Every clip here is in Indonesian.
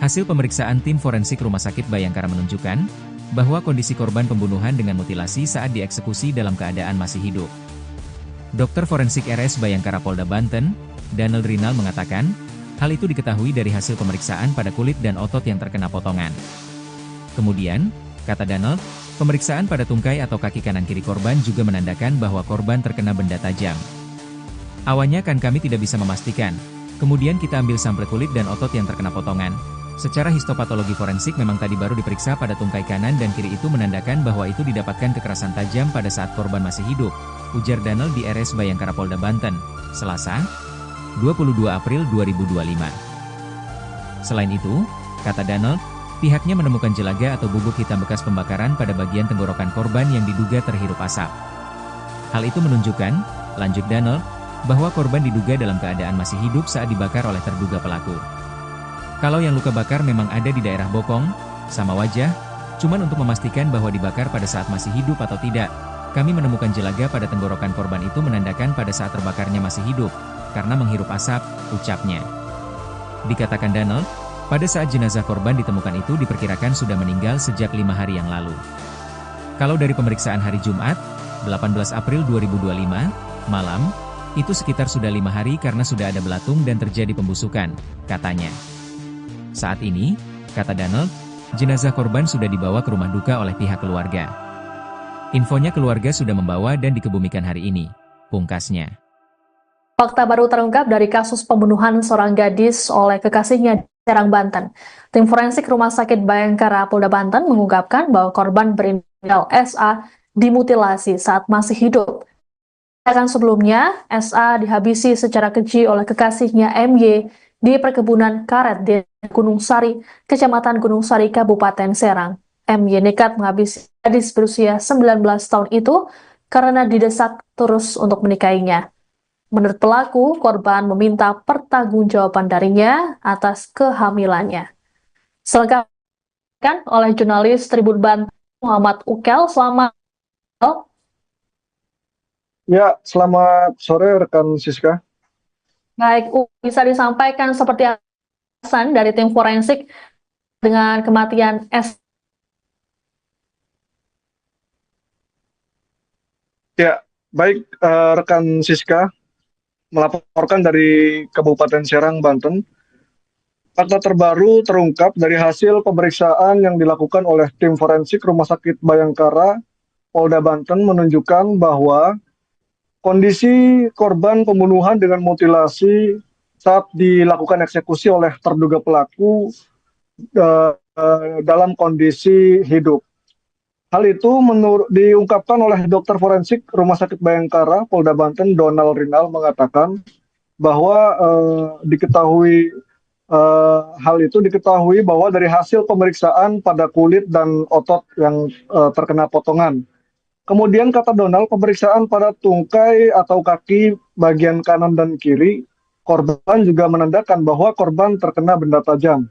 Hasil pemeriksaan tim forensik Rumah Sakit Bayangkara menunjukkan bahwa kondisi korban pembunuhan dengan mutilasi saat dieksekusi dalam keadaan masih hidup. Dokter forensik RS Bayangkara Polda Banten, Donald Rinal mengatakan, hal itu diketahui dari hasil pemeriksaan pada kulit dan otot yang terkena potongan. Kemudian, kata Donald, pemeriksaan pada tungkai atau kaki kanan kiri korban juga menandakan bahwa korban terkena benda tajam. Awalnya kan kami tidak bisa memastikan. Kemudian kita ambil sampel kulit dan otot yang terkena potongan. Secara histopatologi forensik memang tadi baru diperiksa pada tungkai kanan dan kiri itu menandakan bahwa itu didapatkan kekerasan tajam pada saat korban masih hidup, ujar Donald di RS Bayangkara Polda Banten, Selasa, 22 April 2025. Selain itu, kata Donald, pihaknya menemukan jelaga atau bubuk hitam bekas pembakaran pada bagian tenggorokan korban yang diduga terhirup asap. Hal itu menunjukkan, lanjut Donald, bahwa korban diduga dalam keadaan masih hidup saat dibakar oleh terduga pelaku. Kalau yang luka bakar memang ada di daerah bokong, sama wajah, cuman untuk memastikan bahwa dibakar pada saat masih hidup atau tidak, kami menemukan jelaga pada tenggorokan korban itu menandakan pada saat terbakarnya masih hidup, karena menghirup asap, ucapnya. Dikatakan Donald, pada saat jenazah korban ditemukan itu diperkirakan sudah meninggal sejak 5 hari yang lalu. Kalau dari pemeriksaan hari Jumat, 18 April 2025, malam, itu sekitar sudah 5 hari karena sudah ada belatung dan terjadi pembusukan, katanya. Saat ini, kata Donald, jenazah korban sudah dibawa ke rumah duka oleh pihak keluarga. Infonya keluarga sudah membawa dan dikebumikan hari ini, pungkasnya. Fakta baru terungkap dari kasus pembunuhan seorang gadis oleh kekasihnya di Serang, Banten. Tim forensik Rumah Sakit Bayangkara Polda Banten mengungkapkan bahwa korban berinisial SA dimutilasi saat masih hidup. Sedangkan sebelumnya, SA dihabisi secara keji oleh kekasihnya MY di perkebunan karet di Gunung Sari, Kecamatan Gunung Sari, Kabupaten Serang. MY nekat menghabisi gadis berusia 19 tahun itu karena didesak terus untuk menikahinya. Menurut pelaku, korban meminta pertanggungjawaban darinya atas kehamilannya. Selengkapnya oleh jurnalis Tribun Banten Muhammad Ukel. Selamat. Ya, selamat sore rekan Siska. Baik, bisa disampaikan seperti alasan dari tim forensik dengan kematian S. Ya, baik rekan Siska, melaporkan dari Kabupaten Serang, Banten. Fakta terbaru terungkap dari hasil pemeriksaan yang dilakukan oleh tim forensik Rumah Sakit Bayangkara Polda Banten menunjukkan bahwa kondisi korban pembunuhan dengan mutilasi saat dilakukan eksekusi oleh terduga pelaku dalam kondisi hidup. Hal itu diungkapkan oleh dokter forensik Rumah Sakit Bayangkara Polda Banten Donald Rinal mengatakan bahwa hal itu diketahui bahwa dari hasil pemeriksaan pada kulit dan otot yang terkena potongan. Kemudian kata Donald, pemeriksaan pada tungkai atau kaki bagian kanan dan kiri korban juga menandakan bahwa korban terkena benda tajam.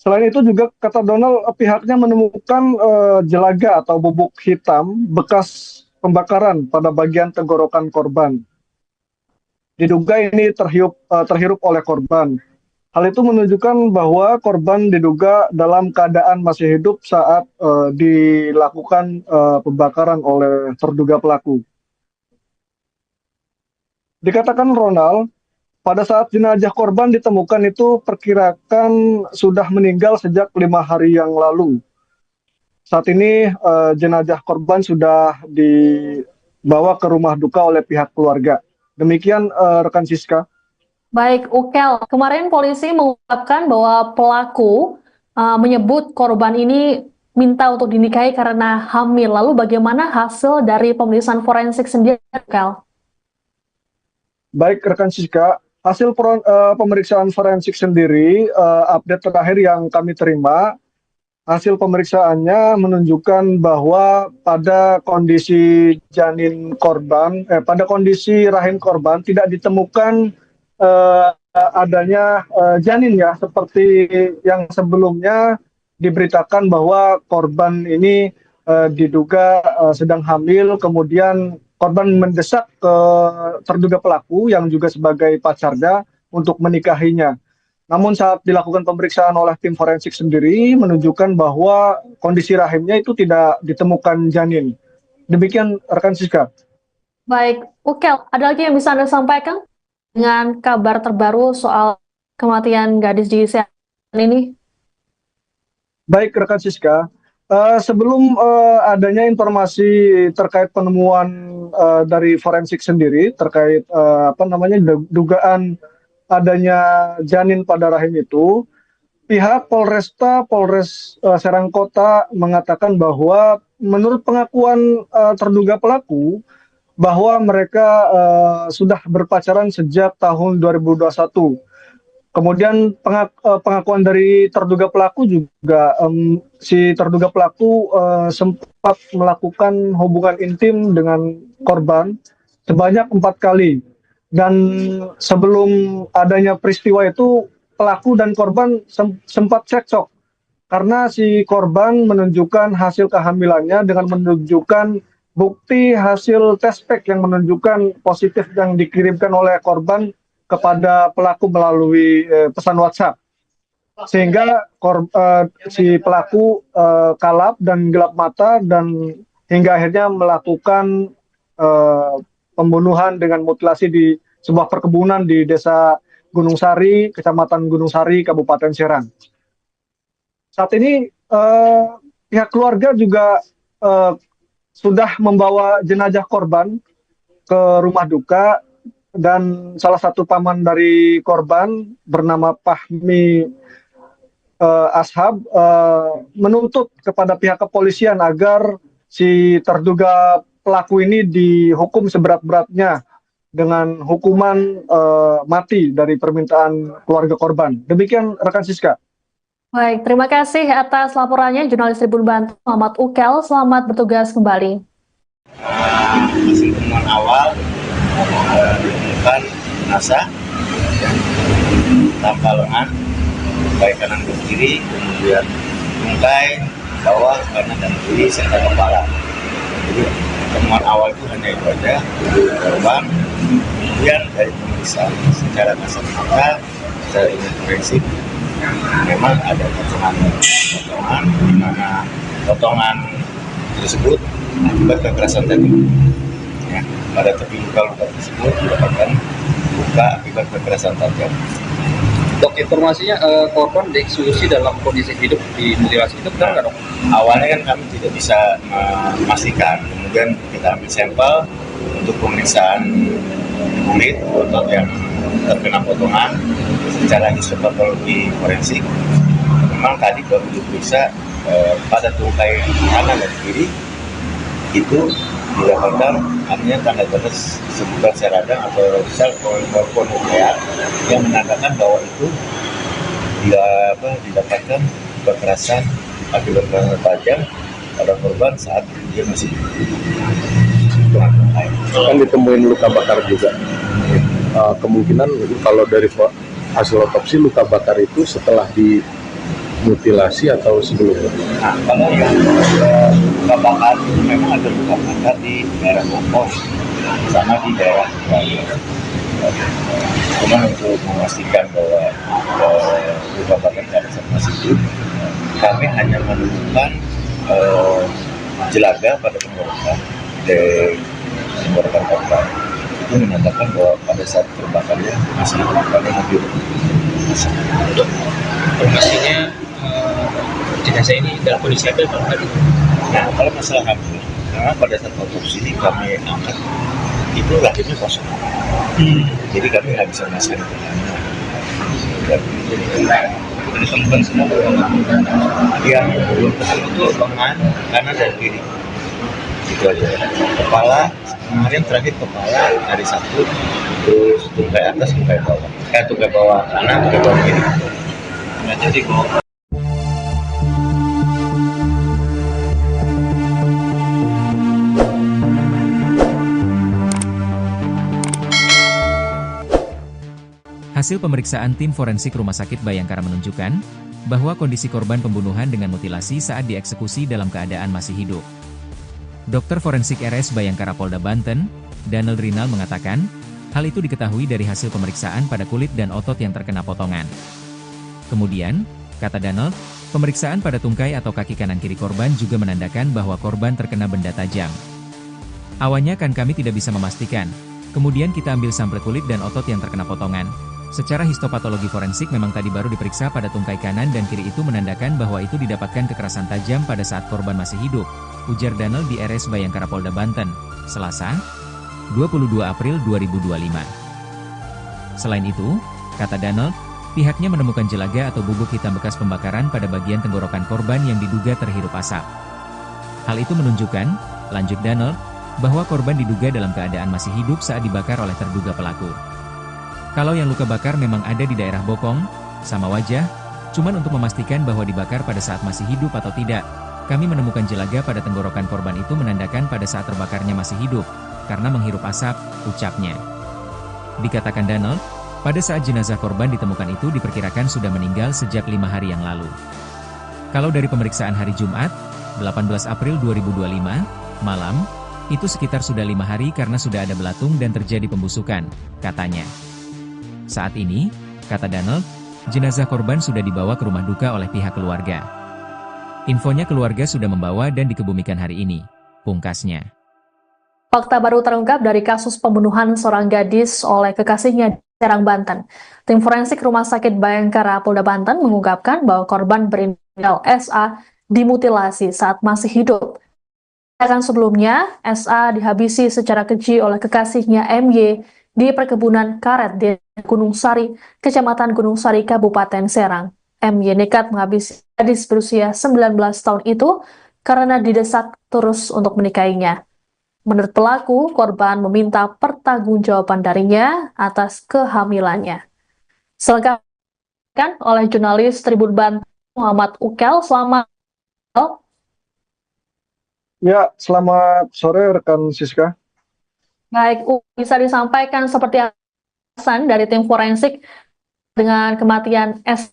Selain itu juga kata Donald, pihaknya menemukan jelaga atau bubuk hitam bekas pembakaran pada bagian tenggorokan korban. Diduga ini terhirup oleh korban. Hal itu menunjukkan bahwa korban diduga dalam keadaan masih hidup saat dilakukan pembakaran oleh terduga pelaku. Dikatakan Ronald, pada saat jenazah korban ditemukan itu perkirakan sudah meninggal sejak 5 hari yang lalu. Saat ini jenazah korban sudah dibawa ke rumah duka oleh pihak keluarga. Demikian rekan Siska. Baik, Ukel. Kemarin polisi mengungkapkan bahwa pelaku menyebut korban ini minta untuk dinikahi karena hamil. Lalu bagaimana hasil dari pemeriksaan forensik sendiri, Ukel? Baik, rekan Siska. Hasil pemeriksaan forensik sendiri, update terakhir yang kami terima, hasil pemeriksaannya menunjukkan bahwa pada kondisi pada kondisi rahim korban tidak ditemukan adanya janin ya, seperti yang sebelumnya diberitakan bahwa korban ini diduga sedang hamil, kemudian korban mendesak ke terduga pelaku yang juga sebagai pacarnya untuk menikahinya. Namun saat dilakukan pemeriksaan oleh tim forensik sendiri menunjukkan bahwa kondisi rahimnya itu tidak ditemukan janin. Demikian rekan Siska. Baik, Ukel, ada lagi yang bisa Anda sampaikan dengan kabar terbaru soal kematian gadis di Seattle ini? Baik rekan Siska, sebelum adanya informasi terkait penemuan dari forensik sendiri terkait dugaan adanya janin pada rahim itu, pihak Polres Serang Kota mengatakan bahwa menurut pengakuan terduga pelaku bahwa mereka sudah berpacaran sejak tahun 2021. Kemudian pengakuan dari terduga pelaku juga, si terduga pelaku sempat melakukan hubungan intim dengan korban sebanyak 4 kali. Dan sebelum adanya peristiwa itu, pelaku dan korban sempat cekcok karena si korban menunjukkan hasil kehamilannya dengan menunjukkan bukti hasil tes pack yang menunjukkan positif yang dikirimkan oleh korban kepada pelaku melalui pesan WhatsApp, sehingga si pelaku kalap dan gelap mata dan hingga akhirnya melakukan pembunuhan dengan mutilasi di sebuah perkebunan di Desa Gunung Sari, Kecamatan Gunung Sari, Kabupaten Serang. Saat ini pihak keluarga juga sudah membawa jenazah korban ke rumah duka, dan salah satu paman dari korban bernama Fahmi Ashab menuntut kepada pihak kepolisian agar si terduga pelaku ini dihukum seberat-beratnya dengan hukuman mati dari permintaan keluarga korban. Demikian rekan Siska. Baik, terima kasih atas laporannya jurnalis Tribun Banten Muhammad Ukel. Selamat bertugas kembali. Hasil temuan awal ditemukan jenazah tanpa lengan, baik kanan dan kiri, kemudian tungkai, bawah, kanan dan kiri, serta kepala. Jadi temuan awal itu hanya itu saja, korban. Kemudian dari pemeriksaan secara kasat mata, secara ilmu forensik, memang ada potongan di mana potongan tersebut akibat kekerasan tadi. Ya, pada tepi luka-luka tersebut didapatkan luka akibat kekerasan tajam. Dok, informasinya korban dieksekusi dalam kondisi hidup dimutilasi itu benar nggak dok? Awalnya kan kami tidak bisa memastikan, kemudian kita ambil sampel untuk pemeriksaan kulit otot yang terkena potongan secara histopatologi forensik. Memang tadi baru diperiksa pada tungkai kanan dan kiri itu didapatkan artinya tanda-tanda sebutan seradang atau sel nuklear yang menandakan bahwa itu didapatkan kekerasan akibat kekerasan tajam pada korban saat dia masih kan ditemuin luka bakar juga. Kemungkinan kalau dari hasil otopsi luka bakar itu setelah dimutilasi atau sebelumnya? Nah, kalau yang luka bakar itu memang ada luka bakar di daerah bokong sama di daerah kepala. Cuma untuk memastikan bahwa luka bakar dari masih hidup, kami hanya menemukan jelaga pada tenggorokan dari tenggorokan korban. Itu menyatakan bahwa pada saat terbakarnya masih hidup pada mobil. Informasinya jenazah ini dalam kondisi apa tadi? Nah, kalau masalah hamil, karena pada saat otopsi ini kami angkat itu rahimnya kosong. Jadi kami nggak bisa memastikan kehamilan. Ditemukan semua yang belum ketemu itu lengan kanan dan kiri. Itu aja. Kepala kemarin terakhir kepala hari Sabtu, terus tungkai atas, tungkai bawah. Tungkai bawah kanan, tungkai bawah kiri. Ternyata di bawah. Hasil pemeriksaan tim forensik Rumah Sakit Bayangkara menunjukkan bahwa kondisi korban pembunuhan dengan mutilasi saat dieksekusi dalam keadaan masih hidup. Dokter forensik RS Bayangkara Polda Banten, Daniel Rinal mengatakan, hal itu diketahui dari hasil pemeriksaan pada kulit dan otot yang terkena potongan. Kemudian, kata Donald, pemeriksaan pada tungkai atau kaki kanan kiri korban juga menandakan bahwa korban terkena benda tajam. Awalnya kan kami tidak bisa memastikan. Kemudian kita ambil sampel kulit dan otot yang terkena potongan. Secara histopatologi forensik memang tadi baru diperiksa pada tungkai kanan dan kiri itu menandakan bahwa itu didapatkan kekerasan tajam pada saat korban masih hidup, ujar Donald di RS Bayangkara Polda Banten, Selasa, 22 April 2025. Selain itu, kata Donald, pihaknya menemukan jelaga atau bubuk hitam bekas pembakaran pada bagian tenggorokan korban yang diduga terhirup asap. Hal itu menunjukkan, lanjut Donald, bahwa korban diduga dalam keadaan masih hidup saat dibakar oleh terduga pelaku. Kalau yang luka bakar memang ada di daerah bokong, sama wajah, cuman untuk memastikan bahwa dibakar pada saat masih hidup atau tidak, kami menemukan jelaga pada tenggorokan korban itu menandakan pada saat terbakarnya masih hidup, karena menghirup asap, ucapnya. Dikatakan Donald, pada saat jenazah korban ditemukan itu diperkirakan sudah meninggal sejak 5 hari yang lalu. Kalau dari pemeriksaan hari Jumat, 18 April 2025, malam, itu sekitar sudah 5 hari karena sudah ada belatung dan terjadi pembusukan, katanya. Saat ini, kata Donald, jenazah korban sudah dibawa ke rumah duka oleh pihak keluarga. Infonya keluarga sudah membawa dan dikebumikan hari ini, pungkasnya. Fakta baru terungkap dari kasus pembunuhan seorang gadis oleh kekasihnya di Serang, Banten. Tim forensik Rumah Sakit Bayangkara Polda Banten mengungkapkan bahwa korban berinisial SA dimutilasi saat masih hidup. Sedangkan sebelumnya, SA dihabisi secara keji oleh kekasihnya MY di perkebunan karet di Gunung Sari, Kecamatan Gunung Sari, Kabupaten Serang. MY nekat menghabisi gadis berusia 19 tahun itu karena didesak terus untuk menikahinya. Menurut pelaku, korban meminta pertanggungjawaban darinya atas kehamilannya. Selengkapnya oleh jurnalis Tribun Banten Muhammad Ukel. Selamat. Ya, selamat sore rekan Siska. Baik, bisa disampaikan seperti alasan dari tim forensik dengan kematian S.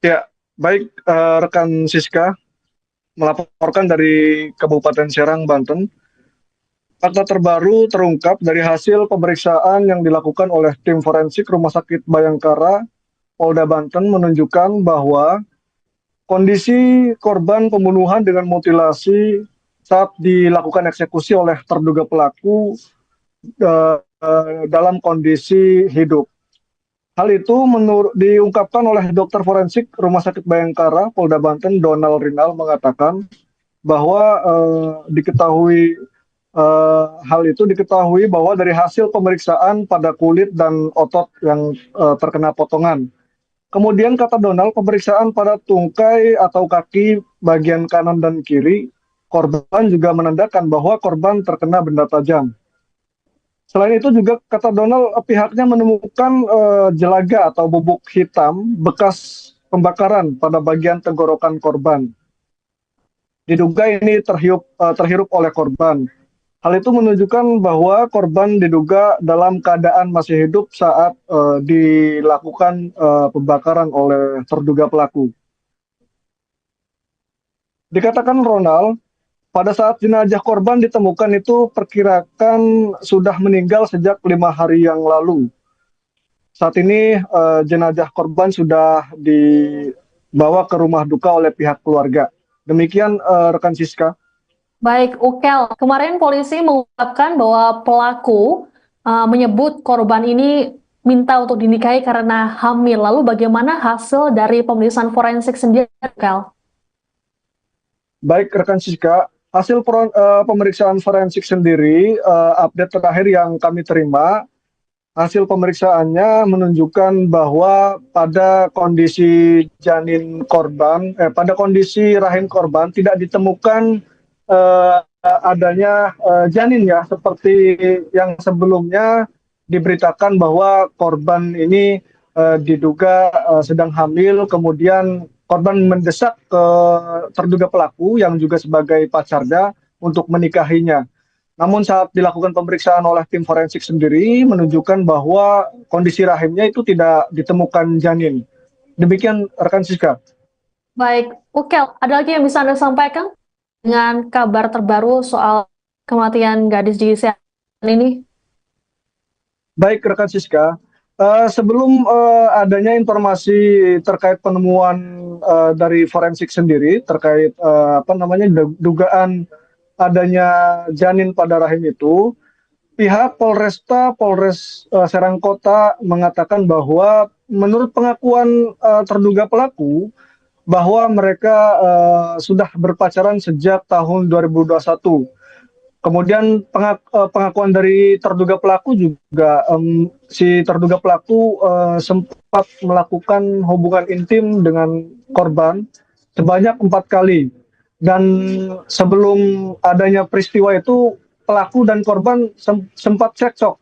Ya, baik rekan Siska, melaporkan dari Kabupaten Serang, Banten. Fakta terbaru terungkap dari hasil pemeriksaan yang dilakukan oleh tim forensik Rumah Sakit Bayangkara Polda Banten menunjukkan bahwa kondisi korban pembunuhan dengan mutilasi saat dilakukan eksekusi oleh terduga pelaku dalam kondisi hidup. Hal itu diungkapkan oleh dokter forensik Rumah Sakit Bayangkara Polda Banten Donald Rinal mengatakan bahwa hal itu diketahui bahwa dari hasil pemeriksaan pada kulit dan otot yang terkena potongan. Kemudian kata Donald, pemeriksaan pada tungkai atau kaki bagian kanan dan kiri korban juga menandakan bahwa korban terkena benda tajam. Selain itu juga kata Donald, pihaknya menemukan jelaga atau bubuk hitam bekas pembakaran pada bagian tenggorokan korban. Diduga ini terhirup oleh korban. Hal itu menunjukkan bahwa korban diduga dalam keadaan masih hidup saat dilakukan pembakaran oleh terduga pelaku. Dikatakan Ronald, pada saat jenazah korban ditemukan itu perkirakan sudah meninggal sejak 5 hari yang lalu. Saat ini jenazah korban sudah dibawa ke rumah duka oleh pihak keluarga. Demikian rekan Siska. Baik, Ukel. Kemarin polisi mengungkapkan bahwa pelaku menyebut korban ini minta untuk dinikahi karena hamil. Lalu bagaimana hasil dari pemeriksaan forensik sendiri, Ukel? Baik, rekan Siska. Hasil pemeriksaan forensik sendiri, update terakhir yang kami terima, hasil pemeriksaannya menunjukkan bahwa pada kondisi pada kondisi rahim korban tidak ditemukan adanya janin ya, seperti yang sebelumnya diberitakan bahwa korban ini diduga sedang hamil, kemudian korban mendesak ke terduga pelaku yang juga sebagai pacarnya untuk menikahinya. Namun saat dilakukan pemeriksaan oleh tim forensik sendiri menunjukkan bahwa kondisi rahimnya itu tidak ditemukan janin. Demikian rekan Siska. Baik, Ukel, ada lagi yang bisa Anda sampaikan dengan kabar terbaru soal kematian gadis di Serang ini? Baik rekan Siska, sebelum adanya informasi terkait penemuan dari forensik sendiri terkait dugaan adanya janin pada rahim itu, pihak Polres Serang Kota mengatakan bahwa menurut pengakuan terduga pelaku bahwa mereka sudah berpacaran sejak tahun 2021. Kemudian pengakuan dari terduga pelaku juga, si terduga pelaku sempat melakukan hubungan intim dengan korban sebanyak 4 kali. Dan sebelum adanya peristiwa itu, pelaku dan korban sempat cekcok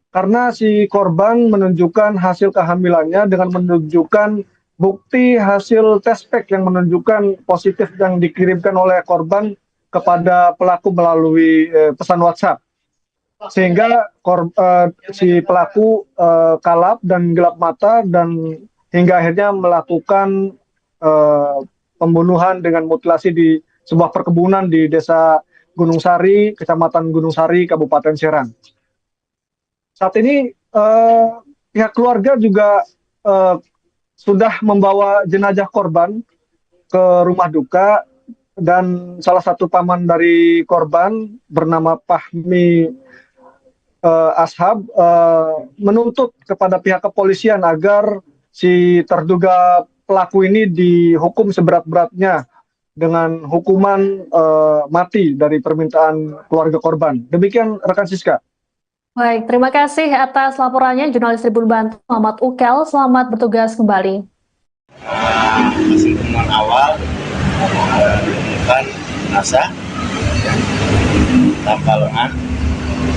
karena si korban menunjukkan hasil kehamilannya dengan menunjukkan bukti hasil tes pack yang menunjukkan positif yang dikirimkan oleh korban kepada pelaku melalui pesan WhatsApp, sehingga si pelaku kalap dan gelap mata dan hingga akhirnya melakukan pembunuhan dengan mutilasi di sebuah perkebunan di Desa Gunung Sari, Kecamatan Gunung Sari, Kabupaten Serang. Saat ini pihak keluarga juga sudah membawa jenazah korban ke rumah duka. Dan salah satu paman dari korban bernama Fahmi Ashab menuntut kepada pihak kepolisian agar si terduga pelaku ini dihukum seberat-beratnya dengan hukuman mati dari permintaan keluarga korban. Demikian rekan Siska. Baik, terima kasih atas laporannya jurnalis Tribun Banten Muhammad Ukel. Selamat bertugas kembali. Hasil temuan awal ditemukan jenazah tanpa lengan,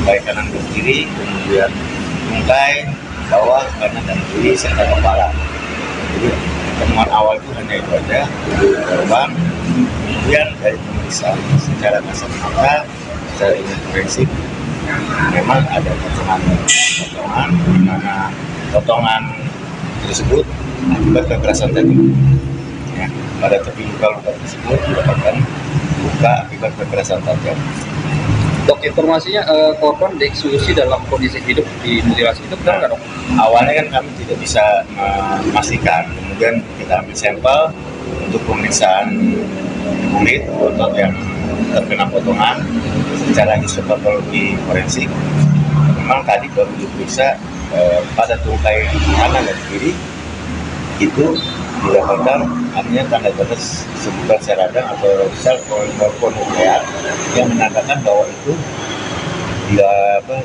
baik kanan dan kiri, kemudian tungkai, bawah, kanan dan kiri, serta kepala. Jadi temuan awal itu hanya itu aja, korban. Kemudian dari pemeriksaan secara kasat mata, secara forensik, memang ada potongan di mana potongan tersebut akibat kekerasan tadi. Ya, pada tepi luka-luka tersebut didapatkan luka akibat kekerasan tajam. Dok, informasinya korban dieksekusi dalam kondisi hidup dimutilasi itu benar nggak dok? Awalnya kan kami tidak bisa memastikan, kemudian kita ambil sampel untuk pemeriksaan kulit otot yang terkena potongan secara histopatologi forensik. Memang tadi baru diperiksa pada tungkai kanan dan kiri itu didapatkan artinya tanda-tanda sebutan sel radang atau sel polmonuklear yang menandakan bahwa itu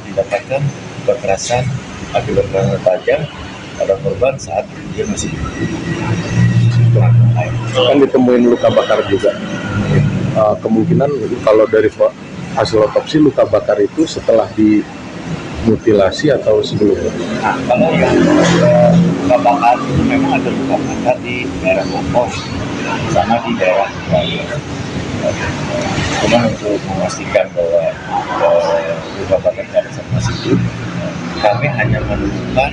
didapatkan kekerasan akibat kekerasan tajam pada korban saat dia masih kan ditemuin luka bakar juga. Kemungkinan kalau dari hasil otopsi luka bakar itu setelah dimutilasi atau sebelumnya? Nah, kalau yang luka bakar itu memang ada luka bakar di daerah bokong sama di daerah kepala. Cuma untuk memastikan bahwa luka bakar pada saat masih hidup, kami hanya menemukan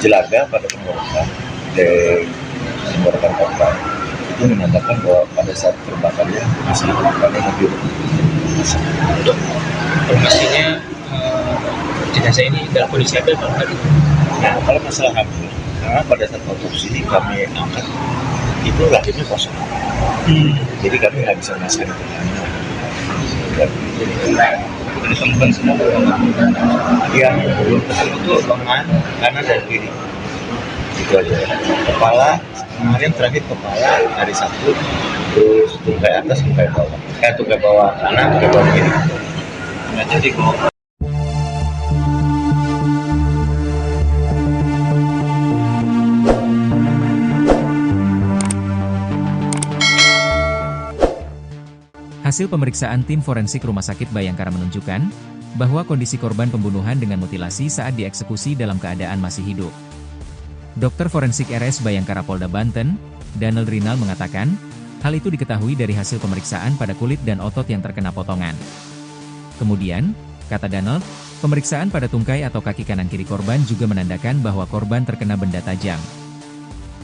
jelaga pada tenggorokan dari tenggorokan korban. Itu menandakan bahwa pada saat terbakarnya masih hidup karena mobil. Untuk informasinya jenazah ini dalam kondisi apa tadi? Nah, kalau masalah hamil, karena pada saat otopsi kami angkat itu rahimnya kosong. Jadi kami nggak bisa memastikan itu. Ditemukan semua yang belum ketemu itu lengan kanan dan kiri. Itu aja. Kepala kemarin terakhir kepala hari Sabtu, terus tungkai atas, tungkai bawah. Tungkai bawah kanan, tungkai bawah kiri. Sengaja di bawah. Hasil pemeriksaan tim forensik Rumah Sakit Bayangkara menunjukkan bahwa kondisi korban pembunuhan dengan mutilasi saat dieksekusi dalam keadaan masih hidup. Dokter forensik RS Bayangkara Polda Banten, Danel Rinal mengatakan, hal itu diketahui dari hasil pemeriksaan pada kulit dan otot yang terkena potongan. Kemudian, kata Danel, pemeriksaan pada tungkai atau kaki kanan kiri korban juga menandakan bahwa korban terkena benda tajam.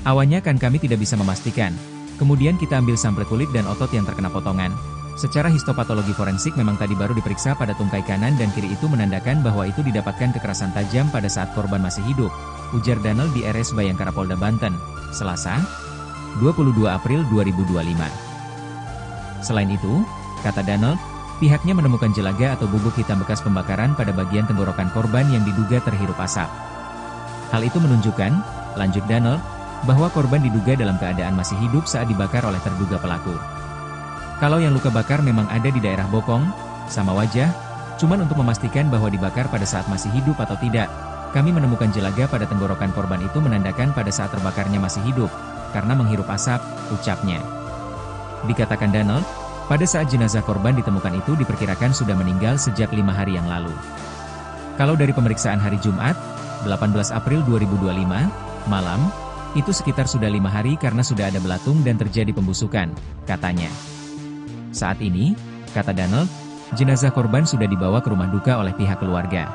Awalnya kan kami tidak bisa memastikan, kemudian kita ambil sampel kulit dan otot yang terkena potongan. Secara histopatologi forensik memang tadi baru diperiksa pada tungkai kanan dan kiri itu menandakan bahwa itu didapatkan kekerasan tajam pada saat korban masih hidup, ujar Donald di RS Bayangkara Polda Banten, Selasa, 22 April 2025. Selain itu, kata Donald, pihaknya menemukan jelaga atau bubuk hitam bekas pembakaran pada bagian tenggorokan korban yang diduga terhirup asap. Hal itu menunjukkan, lanjut Donald, bahwa korban diduga dalam keadaan masih hidup saat dibakar oleh terduga pelaku. Kalau yang luka bakar memang ada di daerah bokong, sama wajah, cuman untuk memastikan bahwa dibakar pada saat masih hidup atau tidak, kami menemukan jelaga pada tenggorokan korban itu menandakan pada saat terbakarnya masih hidup, karena menghirup asap, ucapnya. Dikatakan Donald, pada saat jenazah korban ditemukan itu diperkirakan sudah meninggal sejak 5 hari yang lalu. Kalau dari pemeriksaan hari Jumat, 18 April 2025, malam, itu sekitar sudah 5 hari karena sudah ada belatung dan terjadi pembusukan, katanya. Saat ini, kata Donald, jenazah korban sudah dibawa ke rumah duka oleh pihak keluarga.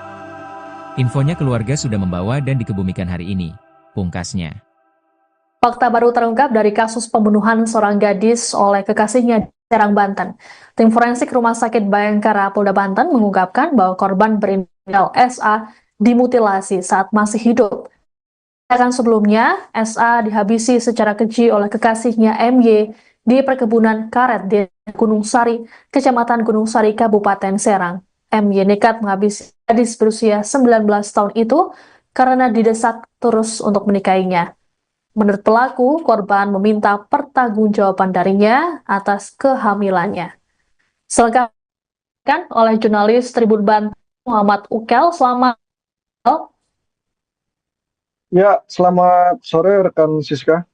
Infonya keluarga sudah membawa dan dikebumikan hari ini, pungkasnya. Fakta baru terungkap dari kasus pembunuhan seorang gadis oleh kekasihnya di Serang, Banten. Tim forensik Rumah Sakit Bayangkara Polda Banten mengungkapkan bahwa korban berinisial SA dimutilasi saat masih hidup. Sedangkan sebelumnya, SA dihabisi secara keji oleh kekasihnya MY di perkebunan karet di Gunung Sari, Kecamatan Gunung Sari, Kabupaten Serang. MY nekat menghabisi gadis berusia 19 tahun itu karena didesak terus untuk menikahinya. Menurut pelaku, korban meminta pertanggungjawaban darinya atas kehamilannya. Selengkapnya oleh jurnalis Tribun Banten Muhammad Ukel. Selamat. Ya, selamat sore rekan Siska.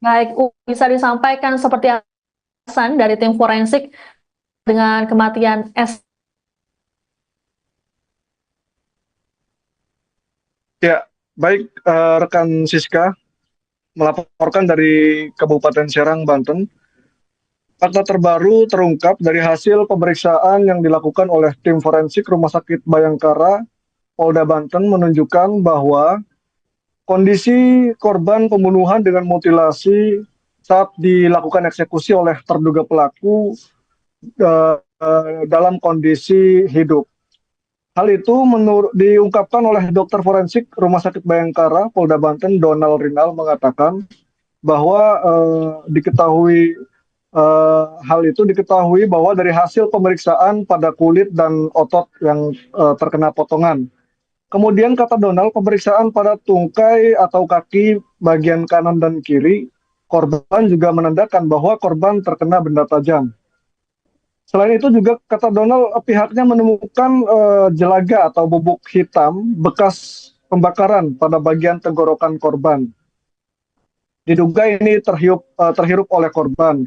Baik, bisa disampaikan seperti alasan dari tim forensik dengan kematian S. Ya, baik rekan Siska, melaporkan dari Kabupaten Serang, Banten. Fakta terbaru terungkap dari hasil pemeriksaan yang dilakukan oleh tim forensik Rumah Sakit Bayangkara Polda Banten menunjukkan bahwa kondisi korban pembunuhan dengan mutilasi saat dilakukan eksekusi oleh terduga pelaku dalam kondisi hidup. Hal itu diungkapkan oleh dokter forensik Rumah Sakit Bayangkara Polda Banten Donald Rinal mengatakan bahwa hal itu diketahui bahwa dari hasil pemeriksaan pada kulit dan otot yang terkena potongan. Kemudian kata Donald, pemeriksaan pada tungkai atau kaki bagian kanan dan kiri korban juga menandakan bahwa korban terkena benda tajam. Selain itu juga kata Donald, pihaknya menemukan jelaga atau bubuk hitam bekas pembakaran pada bagian tenggorokan korban. Diduga ini terhirup oleh korban.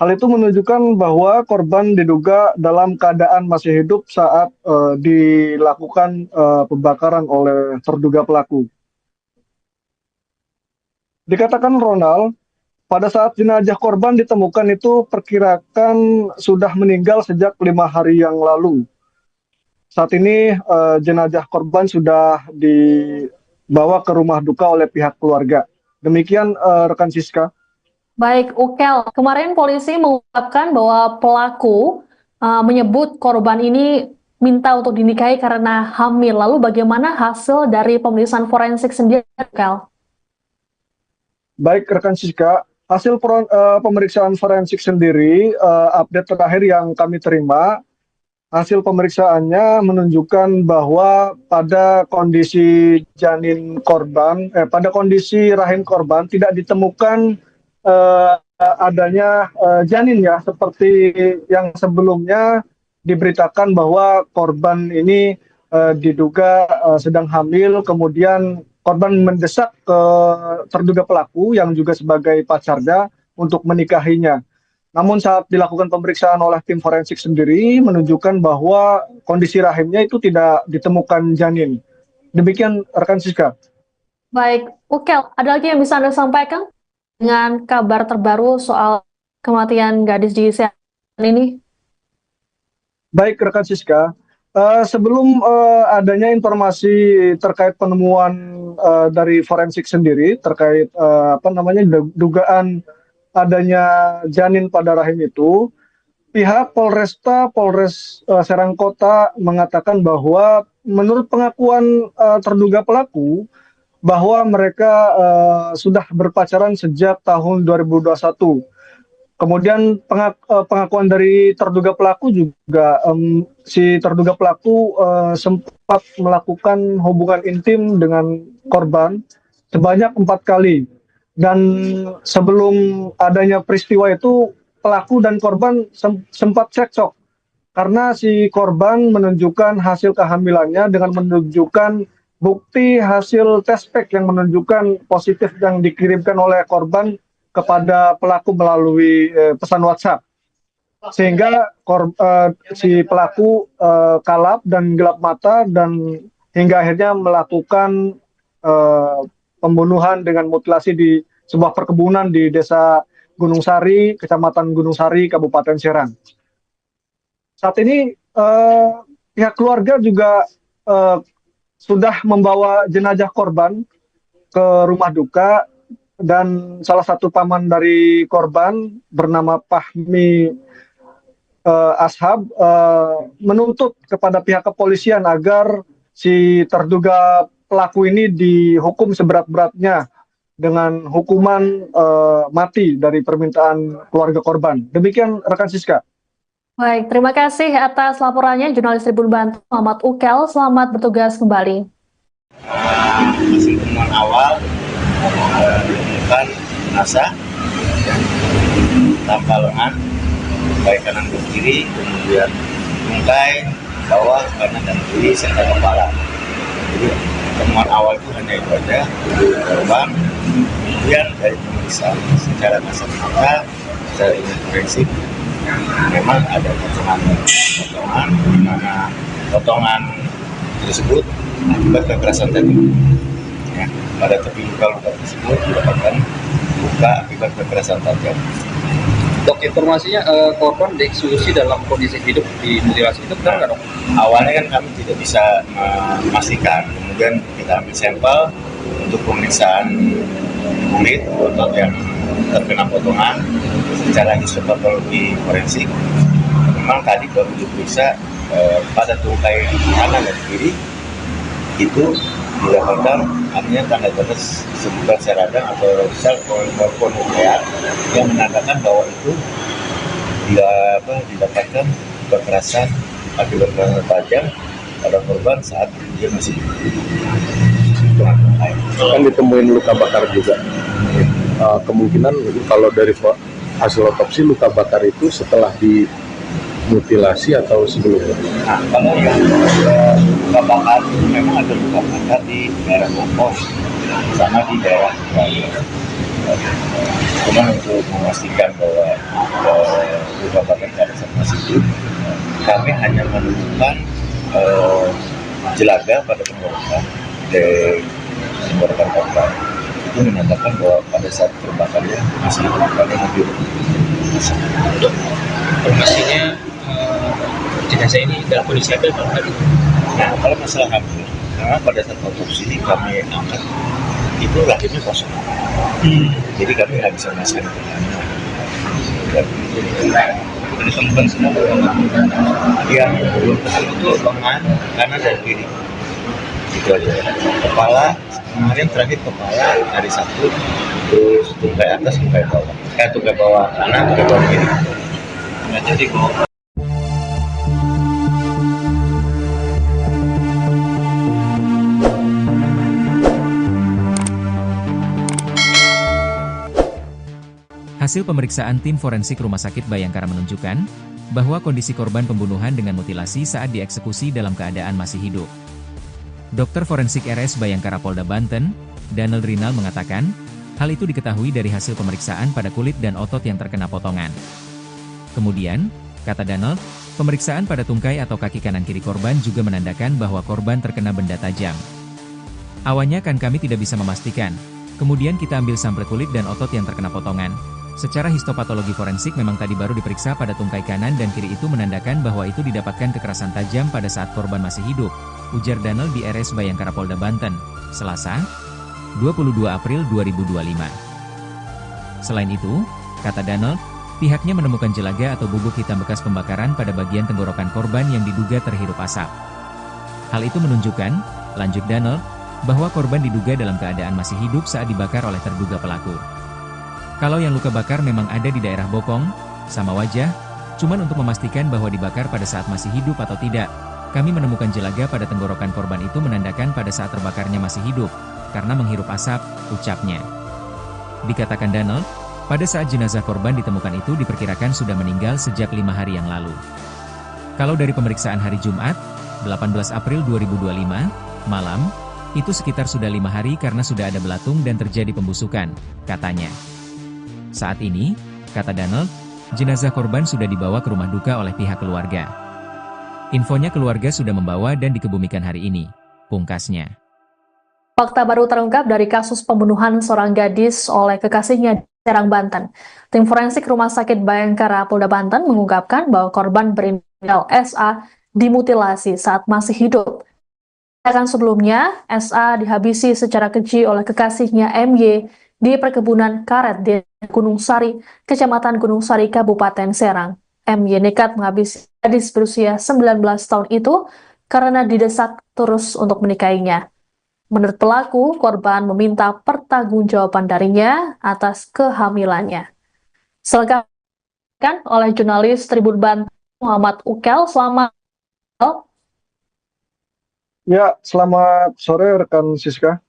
Hal itu menunjukkan bahwa korban diduga dalam keadaan masih hidup saat dilakukan pembakaran oleh terduga pelaku. Dikatakan Ronald, pada saat jenazah korban ditemukan itu perkirakan sudah meninggal sejak 5 hari yang lalu. Saat ini jenazah korban sudah dibawa ke rumah duka oleh pihak keluarga. Demikian rekan Siska. Baik, Ukel. Kemarin polisi mengungkapkan bahwa pelaku menyebut korban ini minta untuk dinikahi karena hamil. Lalu bagaimana hasil dari pemeriksaan forensik sendiri, Ukel? Baik, rekan Siska. Hasil pemeriksaan forensik sendiri, update terakhir yang kami terima, hasil pemeriksaannya menunjukkan bahwa pada kondisi pada kondisi rahim korban tidak ditemukan adanya janin ya, seperti yang sebelumnya diberitakan bahwa korban ini diduga sedang hamil, kemudian korban mendesak ke terduga pelaku yang juga sebagai pacarnya untuk menikahinya. Namun saat dilakukan pemeriksaan oleh tim forensik sendiri menunjukkan bahwa kondisi rahimnya itu tidak ditemukan janin. Demikian rekan Siska. Baik, Ukel, ada lagi yang bisa Anda sampaikan dengan kabar terbaru soal kematian gadis di Serang ini? Baik rekan Siska, sebelum adanya informasi terkait penemuan dari forensik sendiri terkait dugaan adanya janin pada rahim itu, pihak Polres Serang Kota mengatakan bahwa menurut pengakuan terduga pelaku, bahwa mereka sudah berpacaran sejak tahun 2021. Kemudian pengakuan dari terduga pelaku juga, si terduga pelaku sempat melakukan hubungan intim dengan korban sebanyak 4 kali. Dan sebelum adanya peristiwa itu, pelaku dan korban sempat cekcok karena si korban menunjukkan hasil kehamilannya dengan menunjukkan bukti hasil tes pack yang menunjukkan positif yang dikirimkan oleh korban kepada pelaku melalui pesan WhatsApp, sehingga si pelaku kalap dan gelap mata dan hingga akhirnya melakukan pembunuhan dengan mutilasi di sebuah perkebunan di Desa Gunung Sari, Kecamatan Gunung Sari, Kabupaten Serang. Saat ini pihak keluarga juga sudah membawa jenazah korban ke rumah duka, dan salah satu paman dari korban bernama Fahmi Ashab menuntut kepada pihak kepolisian agar si terduga pelaku ini dihukum seberat-beratnya dengan hukuman mati dari permintaan keluarga korban. Demikian rekan Siska. Baik, terima kasih atas laporannya jurnalis Tribun Banten Muhammad Ukel. Selamat bertugas kembali. Hasil temuan awal ditemukan jenazah tanpa lengan, baik kanan dan kiri, kemudian tungkai, bawah, kanan dan kiri, serta kepala. Jadi temuan awal itu hanya itu aja, korban. Kemudian dari pemeriksaan secara kasat mata, secara ilmu forensik, memang ada potongan di mana potongan tersebut akibat kekerasan tadi. Ya, pada tepi luka-luka tersebut didapatkan luka akibat kekerasan tajam. Dok, informasinya korban dieksekusi dalam kondisi hidup dimutilasi itu benar nggak, dok? Awalnya kan kami tidak bisa memastikan, kemudian kita ambil sampel untuk pemeriksaan kulit otot yang terkena potongan secara histopatologi forensik. Memang tadi baru diperiksa pada tungkai kanan dan kiri itu didapatkan artinya tanda-tanda sebutan seradang atau sel nuklear yang menandakan bahwa itu didapatkan kekerasan akibat kekerasan tajam pada korban saat dia masih kan ditemuin luka bakar juga. Kemungkinan kalau dari hasil otopsi luka bakar itu setelah dimutilasi atau sebelumnya? Nah, kalau yang luka bakar itu memang ada luka bakar di daerah bokong sama di daerah kepala. Cuma untuk memastikan bahwa luka bakar pada saat masih hidup, kami hanya menemukan jelaga pada tenggorokan di tenggorokan korban. Itu menandakan bahwa pada saat terbakarnya masih korbannya mobil. Dok, informasinya jenazah ini dalam kondisi apa tadi? Nah, kalau masalah hamil, karena pada saat otopsi kami angkat itu rahimnya kosong. Jadi kami nggak bisa memastikan kehamilan. Jadi ditemukan semua Yang belum ketemu itu lengan kanan dan kiri. Itu aja. Kepala kemarin terakhir kepala hari Sabtu, terus tungkai atas, tungkai bawah. Tungkai bawah kanan, tungkai bawah kiri. Sengaja dibawa. Hasil pemeriksaan tim forensik Rumah Sakit Bayangkara menunjukkan bahwa kondisi korban pembunuhan dengan mutilasi saat dieksekusi dalam keadaan masih hidup. Dokter forensik RS Bayangkara Polda Banten, Danel Rinal mengatakan, hal itu diketahui dari hasil pemeriksaan pada kulit dan otot yang terkena potongan. Kemudian, kata Danel, pemeriksaan pada tungkai atau kaki kanan kiri korban juga menandakan bahwa korban terkena benda tajam. Awalnya kan kami tidak bisa memastikan, kemudian kita ambil sampel kulit dan otot yang terkena potongan. Secara histopatologi forensik memang tadi baru diperiksa pada tungkai kanan dan kiri itu menandakan bahwa itu didapatkan kekerasan tajam pada saat korban masih hidup, ujar Danel di RS Bayangkara Polda Banten, Selasa, 22 April 2025. Selain itu, kata Danel, Pihaknya menemukan jelaga atau bubuk hitam bekas pembakaran pada bagian tenggorokan korban yang diduga terhirup asap. Hal itu menunjukkan, lanjut Donald, bahwa korban diduga dalam keadaan masih hidup saat dibakar oleh terduga pelaku. Kalau yang luka bakar memang ada di daerah bokong, sama wajah, cuman untuk memastikan bahwa dibakar pada saat masih hidup atau tidak, kami menemukan jelaga pada tenggorokan korban itu menandakan pada saat terbakarnya masih hidup, karena menghirup asap, ucapnya. Dikatakan Donald, pada saat jenazah korban ditemukan itu diperkirakan sudah meninggal sejak 5 hari yang lalu. Kalau dari pemeriksaan hari Jumat, 18 April 2025, malam, itu sekitar sudah 5 hari karena sudah ada belatung dan terjadi pembusukan, katanya. Saat ini, kata Donald, jenazah korban sudah dibawa ke rumah duka oleh pihak keluarga. Infonya keluarga sudah membawa dan dikebumikan hari ini, pungkasnya. Fakta baru terungkap dari kasus pembunuhan seorang gadis oleh kekasihnya di Serang, Banten. Tim forensik Rumah Sakit Bayangkara Polda Banten mengungkapkan bahwa korban berinisial SA dimutilasi saat masih hidup. Sedangkan sebelumnya, SA dihabisi secara keji oleh kekasihnya MY di perkebunan karet di Gunung Sari, Kecamatan Gunung Sari, Kabupaten Serang. MY nekat menghabisi gadis berusia 19 tahun itu karena didesak terus untuk menikahinya. Menurut pelaku, korban meminta pertanggungjawaban darinya atas kehamilannya. Selengkapnya oleh jurnalis Tribun Banten Muhammad Ukel. Selamat. Ya, selamat sore rekan Siska.